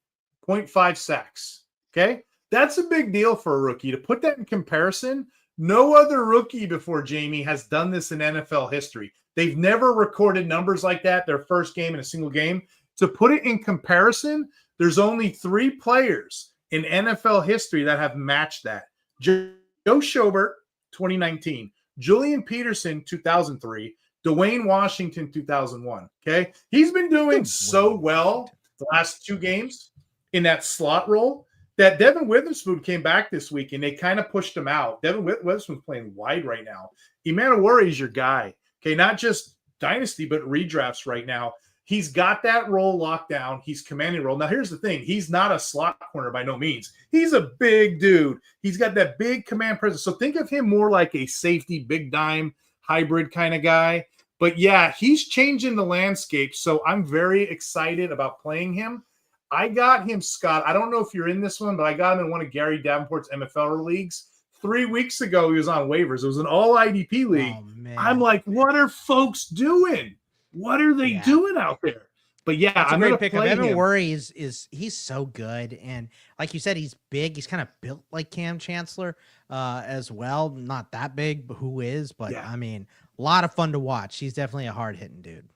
0.5 sacks, okay? That's a big deal for a rookie. To put that in comparison, no other rookie before Jamie has done this in NFL history. They've never recorded numbers like that, their first game in a single game. To put it in comparison, There's only 3 players in NFL history that have matched that. Joe Schobert, 2019. Julian Peterson, 2003. Dwayne Washington, 2001. Okay. He's been doing so well the last 2 games in that slot role that Devin Witherspoon came back this week and they kind of pushed him out. Devin Witherspoon's playing wide right now. Emmanuel is your guy. Okay. Not just dynasty, but redrafts right now. He's got that role locked down. He's commanding role. Now, here's the thing. He's not a slot corner by no means. He's a big dude. He's got that big command presence. So think of him more like a safety, big dime hybrid kind of guy. But, yeah, he's changing the landscape. So I'm very excited about playing him. I got him, Scott. I don't know if you're in this one, but I got him in one of Gary Davenport's MFL leagues. 3 weeks ago, he was on waivers. It was an all IDP league. Oh, man. I'm like, what are folks doing? What are they doing out there? But yeah, that's I'm a going great to pick. play Evan him. Worry is he's so good, and like you said, he's big. He's kind of built like Cam Chancellor as well. Not that big, but who is? But Yeah. I mean, a lot of fun to watch. He's definitely a hard hitting dude.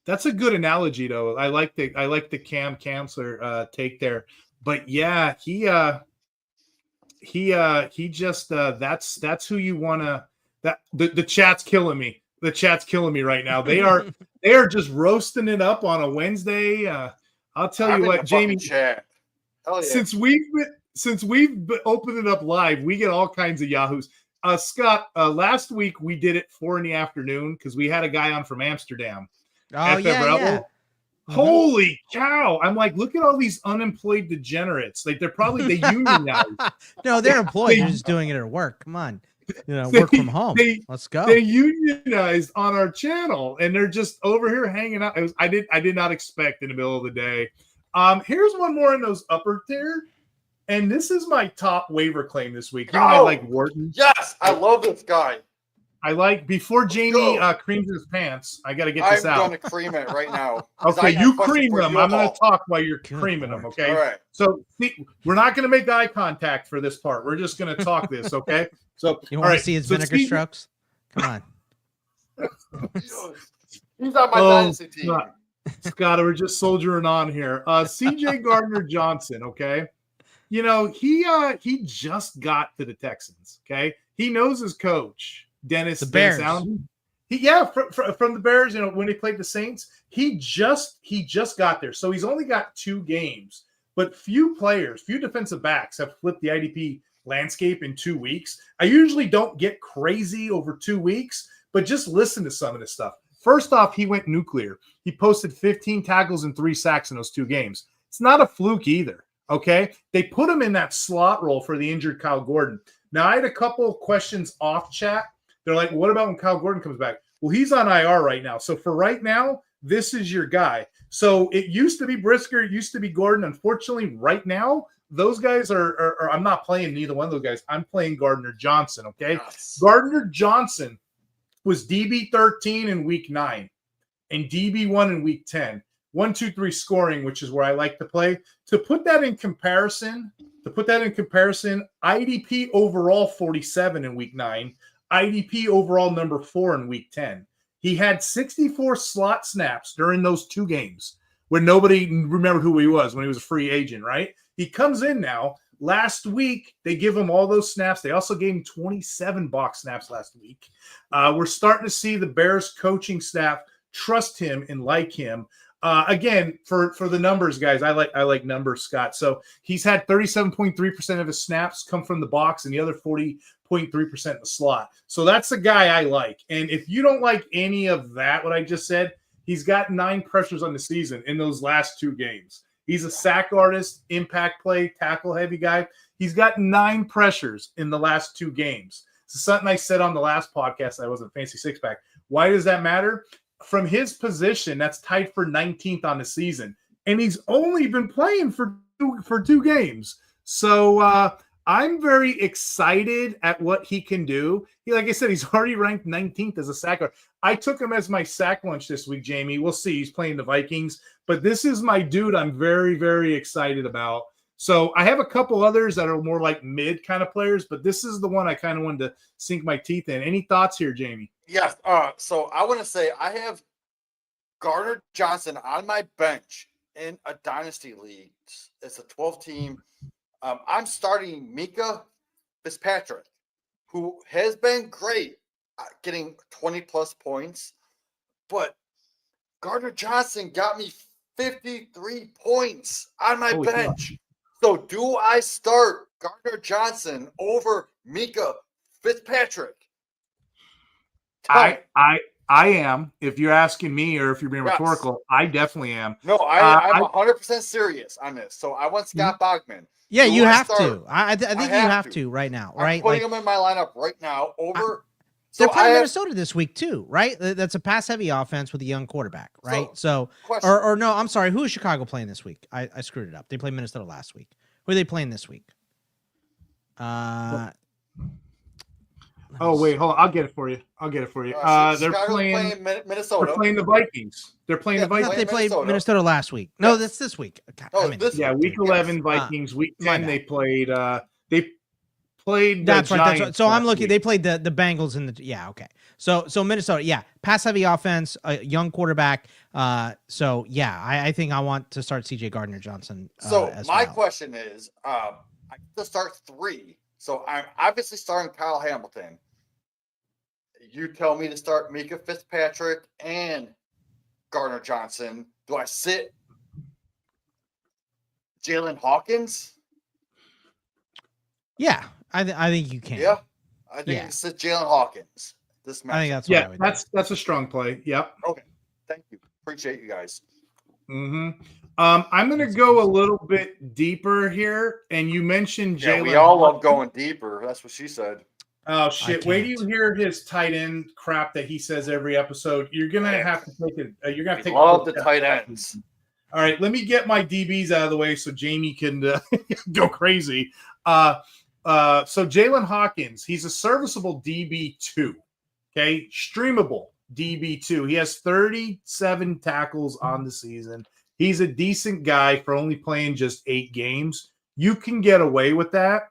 That's a good analogy, though. I like the Cam Chancellor take there. But yeah, he just that's who you want to. That the chat's killing me. The chat's killing me right now. They are just roasting it up on a Wednesday. I'll tell you what, Jamie. Chat. Hell yeah. Since we've opened it up live, we get all kinds of yahoos. Scott, last week we did it 4 p.m. because we had a guy on from Amsterdam. Oh yeah. Holy cow! I'm like, look at all these unemployed degenerates. Like they unionized. No, they're employed. They're just doing it at work. Come on. Work from home. Let's go. They unionized on our channel, and they're just over here hanging out. I did not expect in the middle of the day. Here's one more in those upper tier, and this is my top waiver claim this week. You know, I like Wharton. Yes, I love this guy. I like before Jamie creams his pants. I got to get this out. I'm going to cream it right now. Okay, you cream them. I'm going to talk while you're creaming them. Okay. All right. So we're not going to make eye contact for this part. We're just going to talk this. Okay. So you want to see his vinegar strokes? Come on. He's on my dynasty team. Scott, we're just soldiering on here. CJ Gardner-Johnson, okay? You know, he just got to the Texans, okay? He knows his coach, Dennis. The Bears. From the Bears, you know, when he played the Saints, he just got there. So he's only got 2 games, but few defensive backs have flipped the IDP landscape in 2 weeks. I usually don't get crazy over 2 weeks, but just listen to some of this stuff. First off, he went nuclear. He posted 15 tackles and 3 sacks in those 2 games. It's not a fluke either, okay? They put him in that slot role for the injured Kyle Gordon. Now, I had a couple of questions off chat. They're like, what about when Kyle Gordon comes back? Well, he's on IR right now. So for right now, this is your guy. So it used to be Brisker. It used to be Gordon. Unfortunately, right now, those guys are I'm not playing neither one of those guys. I'm playing Gardner-Johnson, okay? Yes. Gardner-Johnson was DB 13 in week 9 and DB 1 in week 10. 1, 2, 3 scoring, which is where I like to play. To put that in comparison, IDP overall 47 in week 9, IDP overall number 4 in week 10. He had 64 slot snaps during those 2 games when nobody remembered who he was when he was a free agent, right? He comes in now. Last week, they give him all those snaps. They also gave him 27 box snaps last week. We're starting to see the Bears coaching staff trust him and like him. Again, for the numbers, guys, I like numbers, Scott. So he's had 37.3% of his snaps come from the box and the other 40.3% in the slot. So that's the guy I like. And if you don't like any of that, what I just said, he's got 9 pressures on the season in those last 2 games. He's a sack artist, impact play, tackle heavy guy. He's got 9 pressures in the last 2 games. So something I said on the last podcast, I wasn't fancy 6-pack. Why does that matter? From his position, that's tied for 19th on the season. And he's only been playing for 2 games. So I'm very excited at what he can do. Like I said, he's already ranked 19th as a sacker. I took him as my sack lunch this week, Jamie. We'll see. He's playing the Vikings. But this is my dude I'm very, very excited about. So I have a couple others that are more like mid kind of players, but this is the one I kind of wanted to sink my teeth in. Any thoughts here, Jamie? Yes. So I want to say I have Gardner-Johnson on my bench in a dynasty league. It's a 12-team. I'm starting Mika Fitzpatrick, who has been great at getting 20-plus points, but Gardner Johnson got me 53 points on my Holy bench. So do I start Gardner Johnson over Mika Fitzpatrick? I am. If you're asking me, or if you're being rhetorical, I definitely am. No, I'm 100% serious on this. So I want Scott Bogman. Yeah, you have to. I think you have to right now, right? I'm putting him in my lineup right now over. They're playing Minnesota this week too, right? That's a pass-heavy offense with a young quarterback, right? Or no, I'm sorry. Who is Chicago playing this week? I screwed it up. They played Minnesota last week. Who are they playing this week? Oh wait, hold on. I'll get it for you. They're playing Minnesota. They're playing the Vikings. They're playing the Vikings. They played Minnesota last week. No, that's this week. God, week 11 Vikings. Week 10 they played. That's right. Giants so I'm looking. week. They played the Bengals in the okay. So Minnesota, pass heavy offense, a young quarterback. I think I want to start CJ Gardner Johnson. So my question is, I have to start 3. So I'm obviously starting Kyle Hamilton. You tell me to start Mika Fitzpatrick and Gardner Johnson. Do I sit Jalen Hawkins? Yeah, I think you can. Yeah, I think you sit Jalen Hawkins. This match. I think that's what I would do. That's a strong play. Yep. Okay, thank you. Appreciate you guys. Mm-hmm. I'm going to go a little bit deeper here, and you mentioned Jalen. Yeah, we all love going deeper. That's what she said. Oh shit! Wait till you hear his tight end crap that he says every episode. You're gonna have to take it. You're gonna have to take. Love the tight ends. All right, let me get my DBs out of the way so Jamie can go crazy. So Jalen Hawkins, he's a serviceable DB2. Okay, streamable DB2. He has 37 tackles on the season. He's a decent guy for only playing just 8 games. You can get away with that.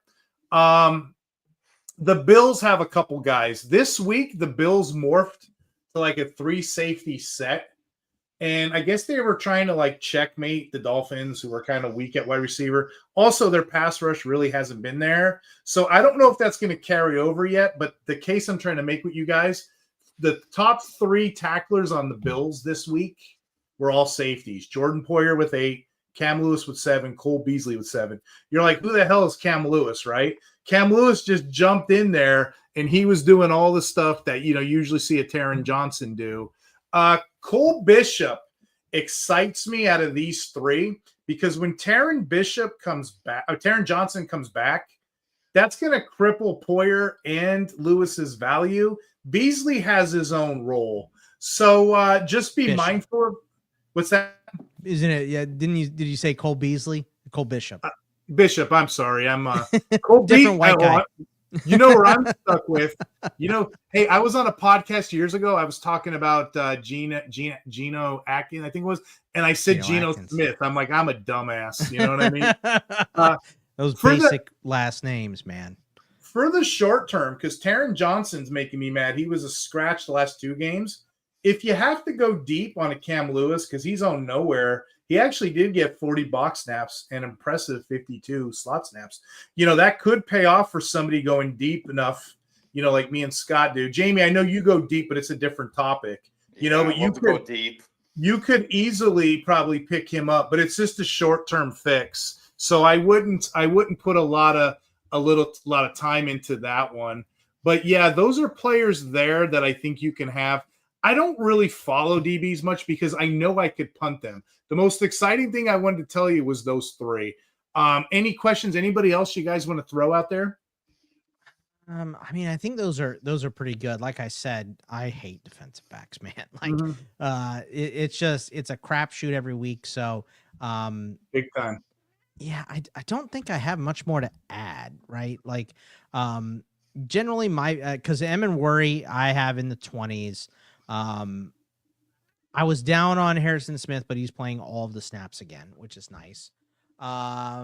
The Bills have a couple guys. This week, the Bills morphed to like a 3 safety set. And I guess they were trying to checkmate the Dolphins, who were kind of weak at wide receiver. Also, their pass rush really hasn't been there. So I don't know if that's going to carry over yet. But the case I'm trying to make with you guys, the top 3 tacklers on the Bills this week were all safeties. Jordan Poyer with 8, Cam Lewis with 7, Cole Beasley with 7. You're like, who the hell is Cam Lewis, right? Cam Lewis just jumped in there, and he was doing all the stuff that usually see a Taron Johnson do. Cole Bishop excites me out of these 3 because when Taron Johnson comes back, that's going to cripple Poyer and Lewis's value. Beasley has his own role, so just be mindful of what's that? Isn't it? Yeah, did you say Cole Beasley? Cole Bishop. Bishop, I'm sorry. I'm Cole different white guy. You know where I'm stuck with. Hey, I was on a podcast years ago. I was talking about Geno Atkins, I think it was, and I said Geno Smith. I'm like, I'm a dumbass. You know what I mean? Those basic last names, man. For the short term, because Taron Johnson's making me mad. He was a scratch the last 2 games. If you have to go deep on a Cam Lewis because he's on nowhere, he actually did get 40 box snaps and impressive 52 slot snaps. That could pay off for somebody going deep enough, like me and Scott do. Jamie, I know you go deep, but it's a different topic. But you could go deep. You could easily probably pick him up, but it's just a short-term fix. So I wouldn't put a lot of time into that one. But yeah, those are players there that I think you can have. I don't really follow DBs much because I know I could punt them. The most exciting thing I wanted to tell you was those 3. Any questions? Anybody else you guys want to throw out there? I think those are pretty good. Like I said, I hate defensive backs, man. It's a crapshoot every week. So, big time. Yeah, I don't think I have much more to add, right? Generally because M and Worry I have in the 20s. I was down on Harrison Smith, but he's playing all of the snaps again, which is nice. I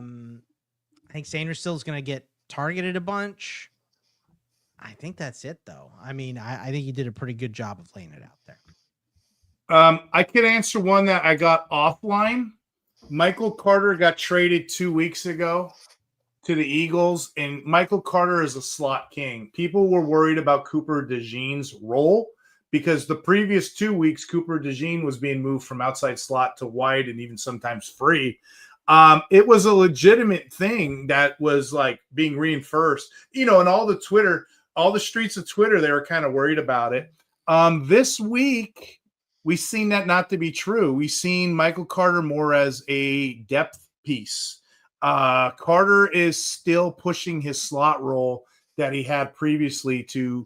think Sanders still is going to get targeted a bunch. I think that's it, though. I think he did a pretty good job of laying it out there. I could answer one that I got offline. Michael Carter got traded 2 weeks ago to the Eagles, and Michael Carter is a slot king. People were worried about Cooper DeJean's role because the previous 2 weeks, Cooper DeJean was being moved from outside slot to wide and even sometimes free. It was a legitimate thing that was like being reinforced, and all the streets of Twitter, they were kind of worried about it. This week, we've seen that not to be true. We've seen Michael Carter more as a depth piece. Carter is still pushing his slot role that he had previously to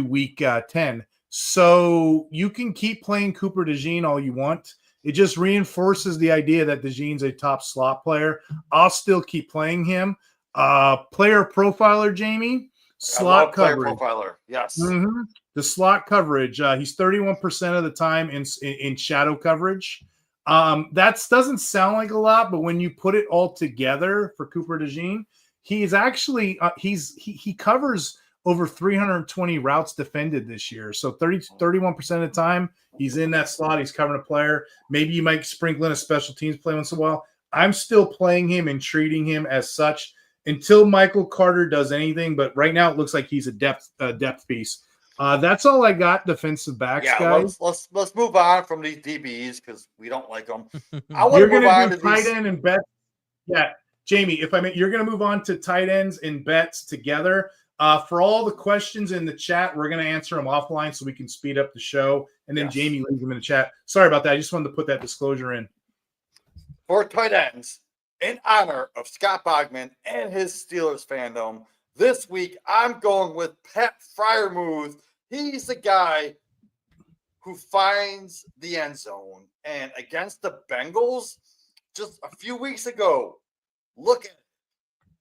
week 10. So you can keep playing Cooper DeJean all you want. It just reinforces the idea that DeJean's a top slot player. I'll still keep playing him. Player profiler, Jamie, slot coverage. Player profiler, yes. Mm-hmm. The slot coverage. He's 31% of the time in shadow coverage. That doesn't sound like a lot, but when you put it all together for Cooper DeJean, he's actually he covers over 320 routes defended this year. So 31% of the time he's in that slot, he's covering a player. Maybe you might sprinkle in a special teams play once in a while. I'm still playing him and treating him as such until Michael Carter does anything. But right now it looks like he's a depth piece. That's all I got. Defensive backs, guys. Let's move on from these DBs because we don't like them. You're going to do tight end and bets. Yeah, Jamie, you're going to move on to tight ends and bets together. For all the questions in the chat, we're going to answer them offline so we can speed up the show. And then Jamie leaves them in the chat. Sorry about that. I just wanted to put that disclosure in. For tight ends, in honor of Scott Bogman and his Steelers fandom, this week I'm going with Pat Freiermuth. He's the guy who finds the end zone. And against the Bengals, just a few weeks ago, look at it.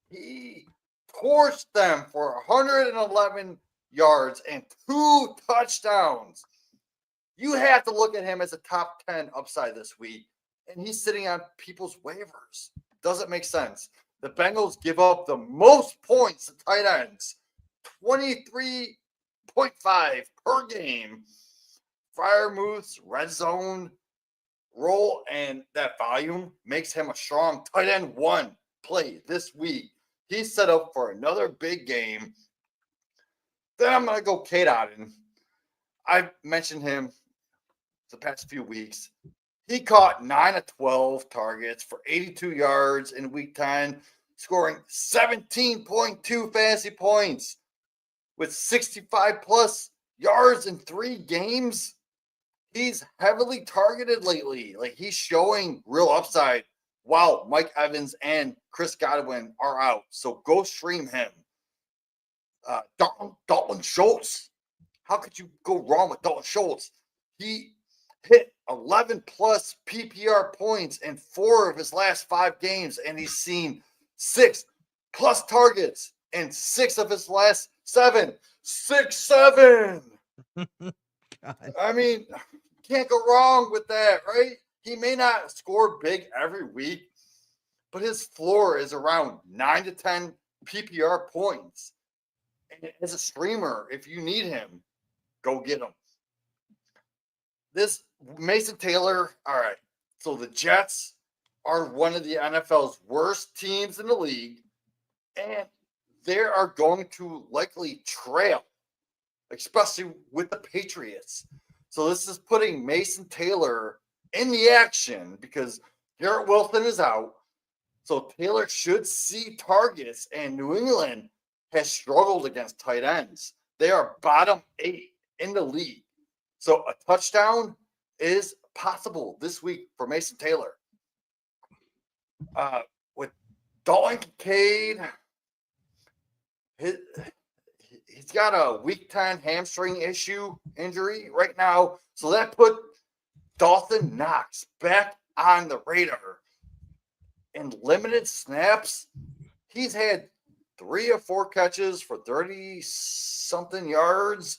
He torched them for 111 yards and 2 touchdowns. You have to look at him as a top 10 upside this week. And he's sitting on people's waivers. Doesn't make sense. The Bengals give up the most points to tight ends, 23.5 per game. Freiermuth's red zone role and that volume makes him a strong tight end 1 play this week. He's set up for another big game. Then I'm going to go Cade Otton. I've mentioned him the past few weeks. He caught 9 of 12 targets for 82 yards in week 10, scoring 17.2 fantasy points with 65 plus yards in 3 games. He's heavily targeted lately. Like, he's showing real upside while Mike Evans and Chris Godwin are out. So go stream him. Dalton Schultz. How could you go wrong with Dalton Schultz? He hit 11 plus PPR points in 4 of his last 5 games, and he's seen 6 plus targets in 6 of his last 7. 6-7. I mean, can't go wrong with that, right? He may not score big every week, but his floor is around 9 to 10 PPR points. And as a streamer, if you need him, go get him. This Mason Taylor, all right. So the Jets are one of the NFL's worst teams in the league, and they are going to likely trail, especially with the Patriots. So this is putting Mason Taylor in the action because Garrett Wilson is out. So Taylor should see targets, and New England has struggled against tight ends. They are bottom 8 in the league. So a touchdown is possible this week for Mason Taylor. With Dalton Kincaid, he's got a week 10 hamstring injury right now. So that put Dawson Knox back on the radar. In limited snaps, he's had 3 or 4 catches for 30-something yards,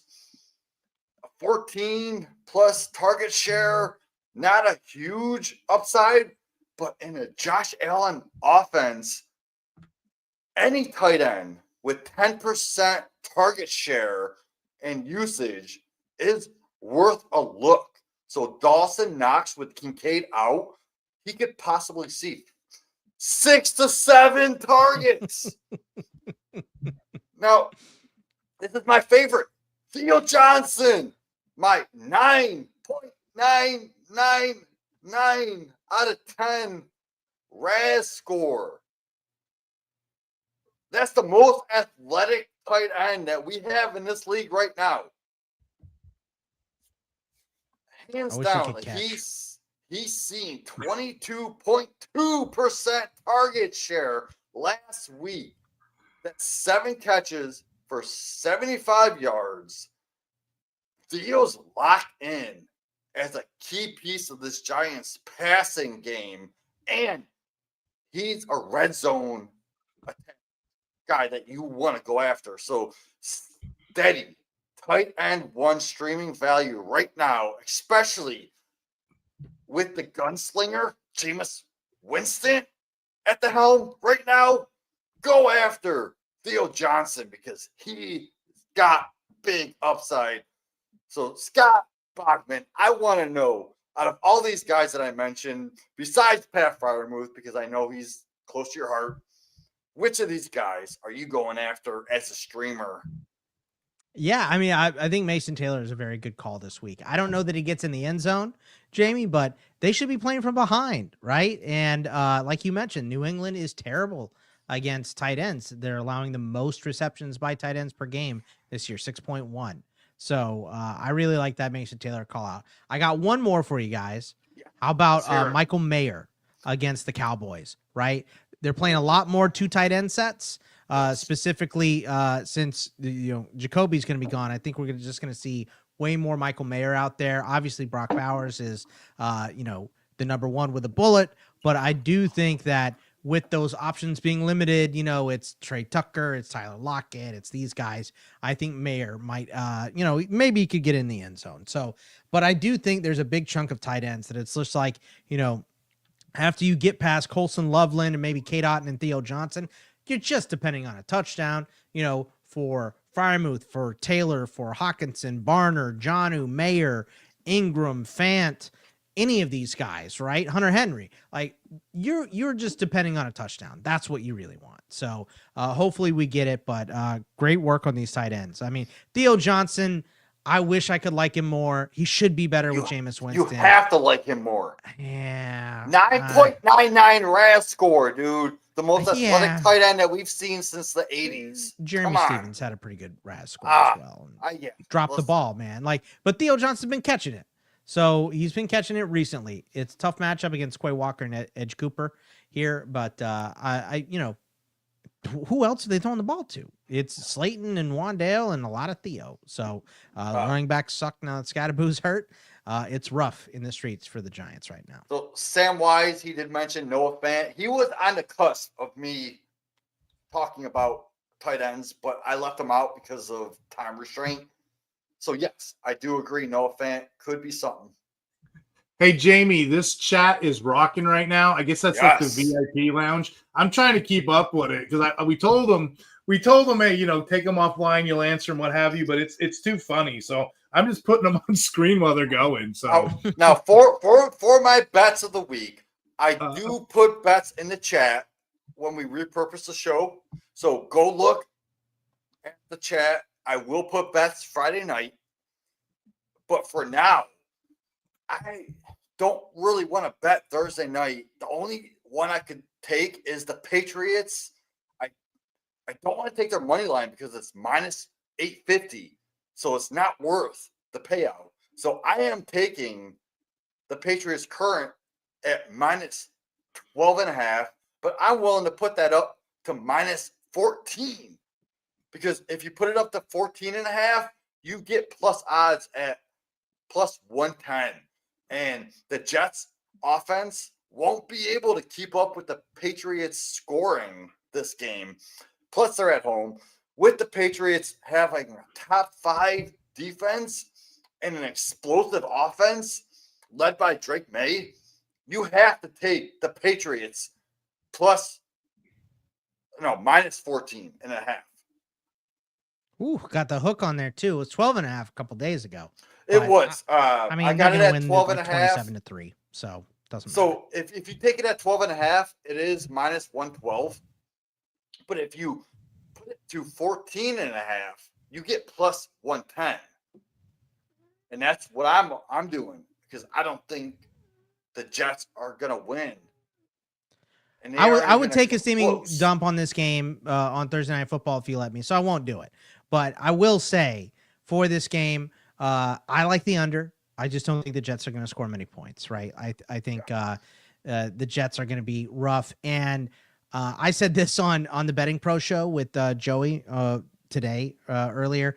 14 plus target share, not a huge upside, but in a Josh Allen offense, any tight end with 10% target share and usage is worth a look. So Dawson Knox with Kincaid out, he could possibly see 6 to 7 targets. Now, this is my favorite. Theo Johnson, my 9.999 out of 10 RAS score. That's the most athletic tight end that we have in this league right now. Hands down, he's seen 22.2% target share last week. That's 7 catches for 75 yards. Theo's locked in as a key piece of this Giants passing game, and he's a red zone guy that you want to go after. So steady tight end 1 streaming value right now, especially with the gunslinger Jameis Winston at the helm right now. Go after Theo Johnson because he got big upside. So Scott Bogman, I want to know, out of all these guys that I mentioned, besides Pat Freiermuth, because I know he's close to your heart, which of these guys are you going after as a streamer? Yeah, I mean, I think Mason Taylor is a very good call this week. I don't know that he gets in the end zone, Jamie, but they should be playing from behind, right? And like you mentioned, New England is terrible against tight ends. They're allowing the most receptions by tight ends per game this year, 6.1. So I really like that Mason Taylor call out. I got one more for you guys. Yeah. How about Michael Mayer against the Cowboys, right? They're playing a lot more 2 tight end sets, specifically since Jacoby's going to be gone. I think we're just going to see way more Michael Mayer out there. Obviously, Brock Bowers is, the number 1 with a bullet, but I do think that with those options being limited, it's Trey Tucker, it's Tyler Lockett, it's these guys. I think Mayer might, maybe he could get in the end zone. So, but I do think there's a big chunk of tight ends that it's just like, after you get past Colson Loveland and maybe Kate Otten and Theo Johnson, you're just depending on a touchdown, for Freiermuth, for Taylor, for Hawkinson, Barner, Jonnu, Mayer, Ingram, Fant, any of these guys, right? Hunter Henry, like you're just depending on a touchdown. That's what you really want. So hopefully we get it, but great work on these tight ends. I mean, Theo Johnson, I wish I could like him more. He should be better with Jameis Winston. You have to like him more. Yeah. 9.99 RAS score, dude. The most athletic tight end that we've seen since the 80s. Jeremy Stevens had a pretty good RAS score as well. Dropped the ball, man. But Theo Johnson's been catching it. So he's been catching it recently. It's a tough matchup against Quay Walker and Edge Cooper here, but who else are they throwing the ball to? It's Slayton and Wandale and a lot of Theo. So running backs suck now that Scatterboo's hurt. It's rough in the streets for the Giants right now. So Sam Wise, he did mention Noah Fant. He was on the cusp of me talking about tight ends, but I left him out because of time restraint. So, yes, I do agree. Noah Fant could be something. Hey, Jamie, this chat is rocking right now. I guess that's like the VIP lounge. I'm trying to keep up with it because we told them, hey, take them offline. You'll answer them, what have you. But it's too funny. So I'm just putting them on screen while they're going. So now for my bets of the week, I do put bets in the chat when we repurpose the show. So go look at the chat. I will put bets Friday night, but for now, I don't really want to bet Thursday night. The only one I could take is the Patriots. I don't want to take their money line because it's minus 850, so it's not worth the payout. So I am taking the Patriots current at minus 12.5, but I'm willing to put that up to minus 14. Because if you put it up to 14.5, you get plus odds at plus 110. And the Jets offense won't be able to keep up with the Patriots scoring this game. Plus they're at home. With the Patriots having a top 5 defense and an explosive offense led by Drake May, you have to take the Patriots minus 14.5. Ooh, got the hook on there too. It was 12.5 a couple days ago. It was. I got it at 12.5. 27-3. So Doesn't matter. So if you take it at 12.5, it is minus 112. But if you put it to 14.5, you get plus 110. And that's what I'm doing, because I don't think the Jets are gonna win. And I would take a steaming dump on this game on Thursday Night Football if you let me. So I won't do it. But I will say for this game, I like the under. I just don't think the Jets are going to score many points, right? I think the Jets are going to be rough. And I said this on the Betting Pro show with Joey today earlier.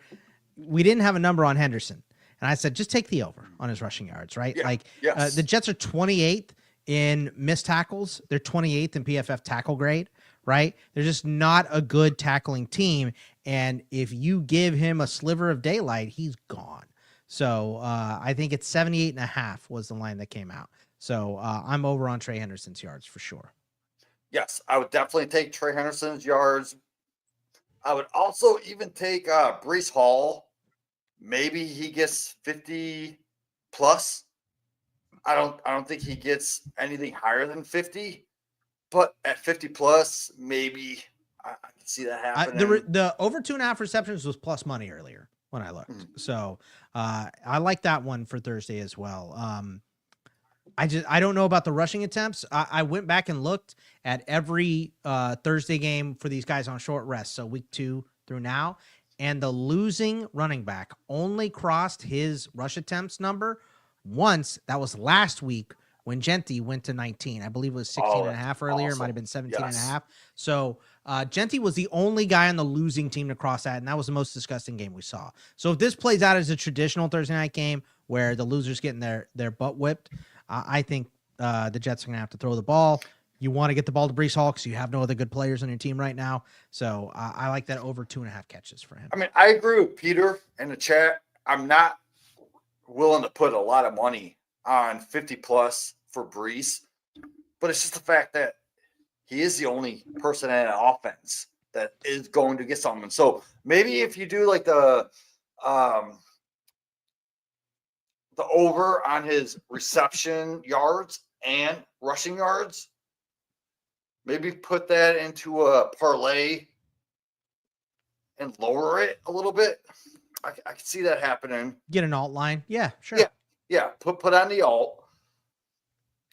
We didn't have a number on Henderson. And I said, just take the over on his rushing yards, right? Yeah. The Jets are 28th in missed tackles. They're 28th in PFF tackle grade, right? They're just not a good tackling team. And if you give him a sliver of daylight, he's gone. So I think it's 78.5 was the line that came out. So I'm over on Trey Henderson's yards for sure. Yes, I would definitely take Trey Henderson's yards. I would also even take Breece Hall. Maybe he gets 50 plus. I don't think he gets anything higher than 50, but at 50 plus, maybe I can see that happening. The over 2.5 receptions was plus money earlier when I looked. So I like that one for Thursday as well. I don't know about the rushing attempts. I went back and looked at every Thursday game for these guys on short rest. So week 2 through now, and the losing running back only crossed his rush attempts number once. That was last week when Genty went to 19. I believe it was 16.5 earlier. Awesome. It might have been 17.5. So Genty was the only guy on the losing team to cross that, and that was the most disgusting game we saw. So if this plays out as a traditional Thursday night game where the loser's getting their butt whipped, I think the Jets are going to have to throw the ball. You want to get the ball to Breece Hall because you have no other good players on your team right now. So I like that over 2.5 catches for him. I mean, I agree with Peter in the chat. I'm not willing to put a lot of money on 50 plus for Breece, but it's just the fact that he is the only person in an offense that is going to get something. So maybe if you do like the over on his reception yards and rushing yards, maybe put that into a parlay and lower it a little bit. I can see that happening. Get an alt line. Yeah, sure. Yeah. Put on the alt.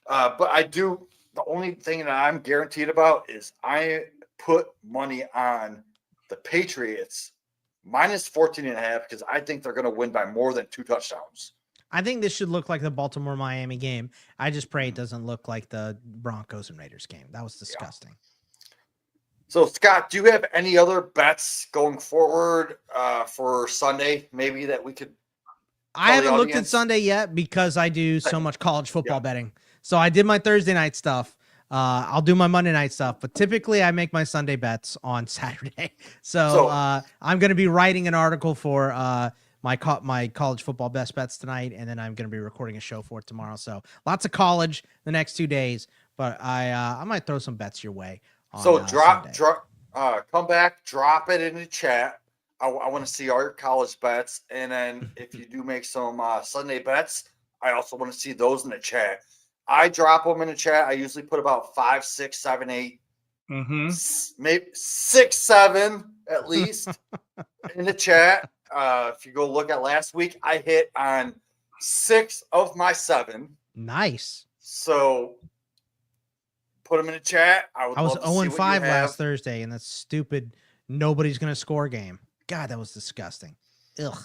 But I do. The only thing that I'm guaranteed about is I put money on the Patriots minus 14.5 because I think they're going to win by more than 2 touchdowns. I think this should look like the Baltimore-Miami game. I just pray it doesn't look like the Broncos and Raiders game. That was disgusting. Yeah. So, Scott, do you have any other bets going forward for Sunday, maybe that we could? I haven't looked at Sunday yet because I do so much college football betting. So I did my Thursday night stuff. I'll do my Monday night stuff, but typically I make my Sunday bets on Saturday. So I'm going to be writing an article for my college football best bets tonight, and then I'm going to be recording a show for it tomorrow. So lots of college the next 2 days, but I might throw some bets your way. So come back, drop it in the chat. I want to see all your college bets, and then if you do make some Sunday bets, I also want to see those in the chat. I drop them in the chat. I usually put about 5, 6, 7, 8, maybe 6, 7 at least in the chat. If you go look at last week, I hit on 6 of my 7. Nice. So put them in the chat. I was 0-5 last Thursday, and that's stupid. Nobody's going to score game. God, that was disgusting. Ugh.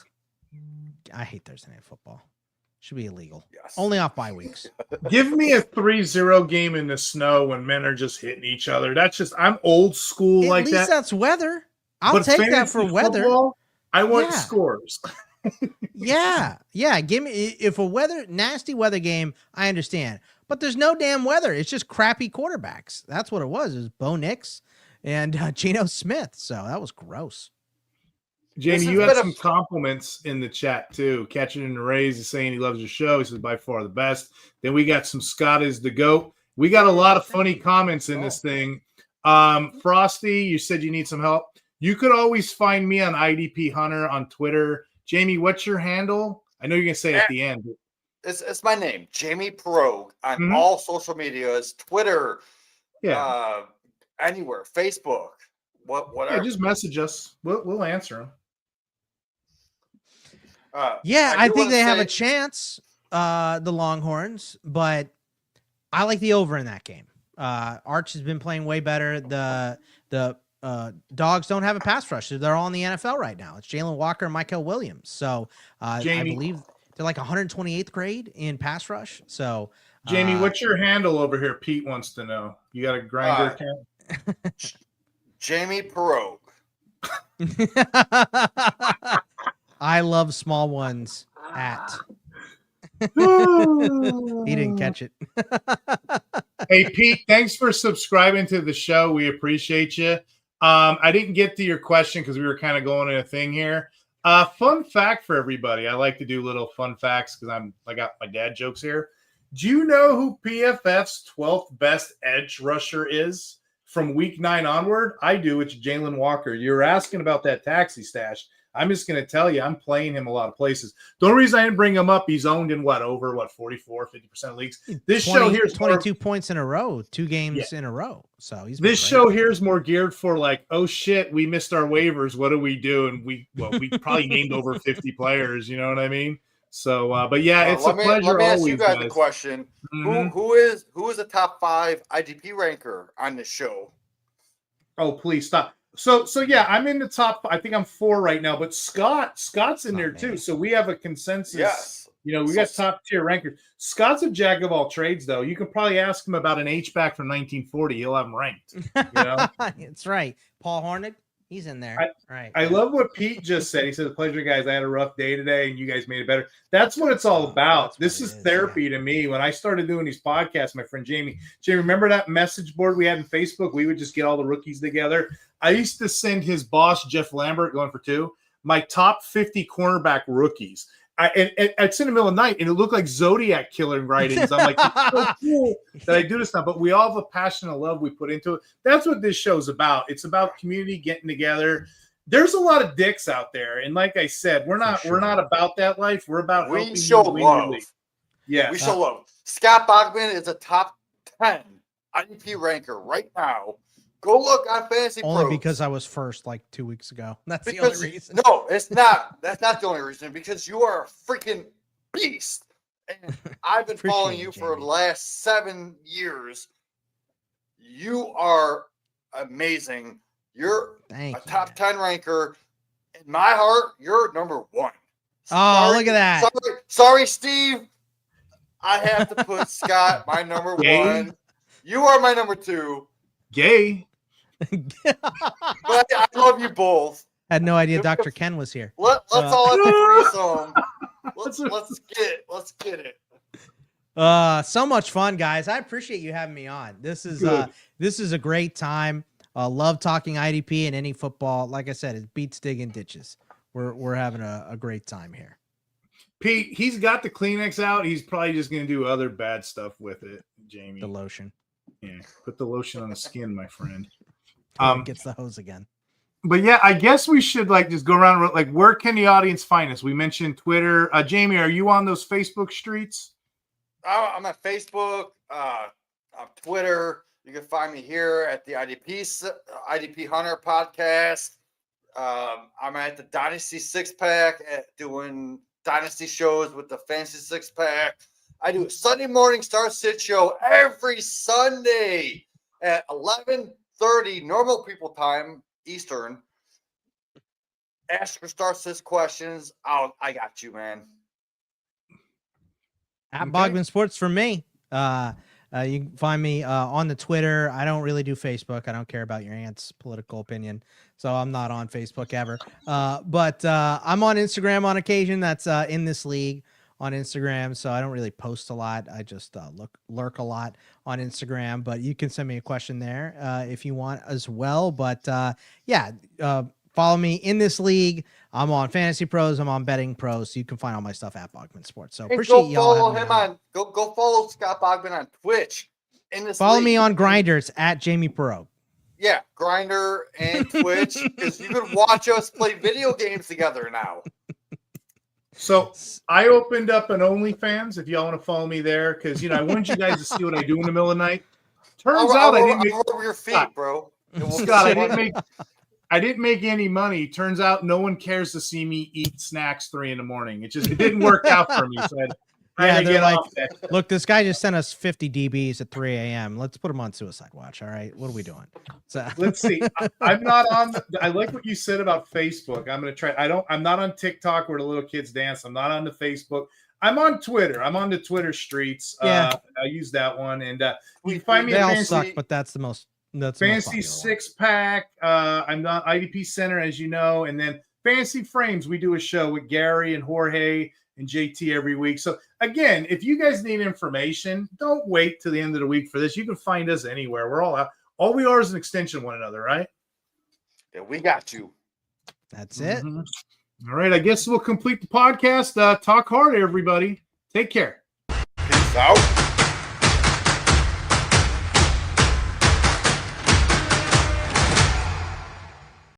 I hate Thursday night football. Should be illegal. Yes. Only off bye weeks. Give me a 3-0 game in the snow when men are just hitting each other. That's just, I'm old school like that. At least that's weather. I'll take that for weather. Football, I want scores. Yeah. Give me, if a nasty weather game, I understand. But there's no damn weather. It's just crappy quarterbacks. That's what it was. It was Bo Nix and Geno Smith. So that was gross. Jamie, you had some compliments in the chat too. Catching in the Rays is saying he loves your show. He says by far the best. Then we got some Scott is the GOAT. We got a lot of funny comments in this thing. Frosty, you said you need some help. You could always find me on IDP Hunter on Twitter. Jamie, what's your handle? I know you're gonna say it at the end. it's my name, Jamie Perogue, on Mhm. all social medias, Twitter, Yeah. anywhere, Facebook, Yeah, whatever. just message us. We'll answer them. Yeah, I do think wanna they have a say- chance, the Longhorns, but I like the over in that game. Arch has been playing way better. The Dogs don't have a pass rush. They're all in the NFL right now. It's Jalen Walker and Michael Williams. So I Jamie. believe they're like 128th grade in pass rush. So Jamie, what's your handle over here? Pete wants to know. You got a Grinder account? Jamie Perogue. I love small ones at. He didn't catch it. Hey, Pete, thanks for subscribing to the show. We appreciate you. I didn't get to your question because we were kind of going in a thing here. Fun fact for everybody. I like to do little fun facts because I got my dad jokes here. Do you know who PFF's 12th best edge rusher is from week 9 onward? I do. It's Jalen Walker. You're asking about that taxi stash. I'm just going to tell you, I'm playing him a lot of places. The only reason I didn't bring him up, he's owned in 44, 50% of leagues. This 20, show here's 22 points in a row, 2 games in a row. So he's this show here is more geared for like, oh shit, we missed our waivers. What do we do? And we probably named over 50 players. You know what I mean? So, but yeah, it's a pleasure. Let me ask always, you guys a question. Mhm. Who is the top 5 IDP ranker on this show? Oh, please stop. So yeah, I'm in the top. I think I'm 4 right now, but Scott's in there too. So we have a consensus. Yes. You know, we got top tier rankers. Scott's a jack of all trades, though. You can probably ask him about an H-back from 1940. He'll have him ranked. You know? That's right. Paul Hornig, he's in there. I love what Pete just said. He said, "Pleasure, guys. I had a rough day today, and you guys made it better." That's what it's all about. This is therapy to me. When I started doing these podcasts, my friend Jamie, remember that message board we had in Facebook? We would just get all the rookies together. I used to send his boss, Jeff Lambert, going for 2, my top 50 cornerback rookies. I'd send in the middle of the night, and it looked like Zodiac killer writings. I'm like, it's so cool that I do this now. But we all have a passion and love we put into it. That's what this show's about. It's about community getting together. There's a lot of dicks out there, and like I said, we're not about that life. We're about we show love. Yeah, we show love. Scott Bogman is a top 10 IDP ranker right now. Go look on Fantasy Only Pros. because I was first like 2 weeks ago. That's the only reason. No, it's not. That's not the only reason. Because you are a freaking beast. And I've been following you for the last 7 years. You are amazing. You're a top 10 ranker. In my heart, you're number 1. Oh, look at that. Sorry, Steve. I have to put Scott my number 1. You are my number 2. Gay. But I love you both. Had no idea Dr. Ken was here. Let's all have the threesome. Let's get it. So much fun, guys. I appreciate you having me on. This is a great time. Love talking IDP and any football. Like I said, it beats digging ditches. We're having a great time here. Pete, he's got the Kleenex out. He's probably just going to do other bad stuff with it, Jamie. The lotion. Yeah, put the lotion on the skin, my friend. Gets the hose again. But yeah, I guess we should just go around. Where can the audience find us? We mentioned Twitter. Jamie, are you on those Facebook streets? I'm on Facebook, on Twitter. You can find me here at the IDP Hunter podcast. I'm at the Dynasty 6-Pack doing Dynasty shows with the Fantasy 6-Pack. I do a Sunday morning Star Sit show every Sunday at 11:30 normal people time Eastern. Ask your Star Sit questions. I got you, man. At Bogman Sports for me. You can find me on the Twitter. I don't really do Facebook. I don't care about your aunt's political opinion, so I'm not on Facebook ever. But I'm on Instagram on occasion. That's in this league on Instagram, so I don't really post a lot. I just lurk a lot on Instagram. But you can send me a question there if you want as well. But follow me in this league. I'm on Fantasy Pros. I'm on Betting Pros. So you can find all my stuff at Bogman Sports. So appreciate y'all. Follow him on. Go follow Scott Bogman on Twitch. Follow me on Grinders at Jamie Perogue. Yeah, Grinder and Twitch, because you can watch us play video games together now. So I opened up an OnlyFans if y'all want to follow me there, because I wanted you guys to see what I do in the middle of the night. Turns out I didn't make over your feet, bro. Scott, I didn't make any money. Turns out no one cares to see me eat snacks 3 a.m. It didn't work out for me. So I had to get off that. Look, this guy just sent us 50 DBs at 3 a.m. Let's put him on suicide watch. All right, what are we doing? So let's see. I'm not on. I like what you said about Facebook. I'm gonna try. I'm not on TikTok where the little kids dance. I'm not on the Facebook. I'm on Twitter. I'm on the Twitter streets. Yeah. I use that one, and you can find me. They at all Fancy, suck, but that's the most. That's Fancy Six Pack. I'm not IDP Center, as you know, and then Fancy Frames. We do a show with Gary and Jorge and JT every week. So again, if you guys need information, don't wait till the end of the week for this. You can find us anywhere. We're all out. All we are is an extension of one another, right? Yeah, we got you. That's it. Mm-hmm. All right. I guess we'll complete the podcast. Talk hard, everybody. Take care. Peace out.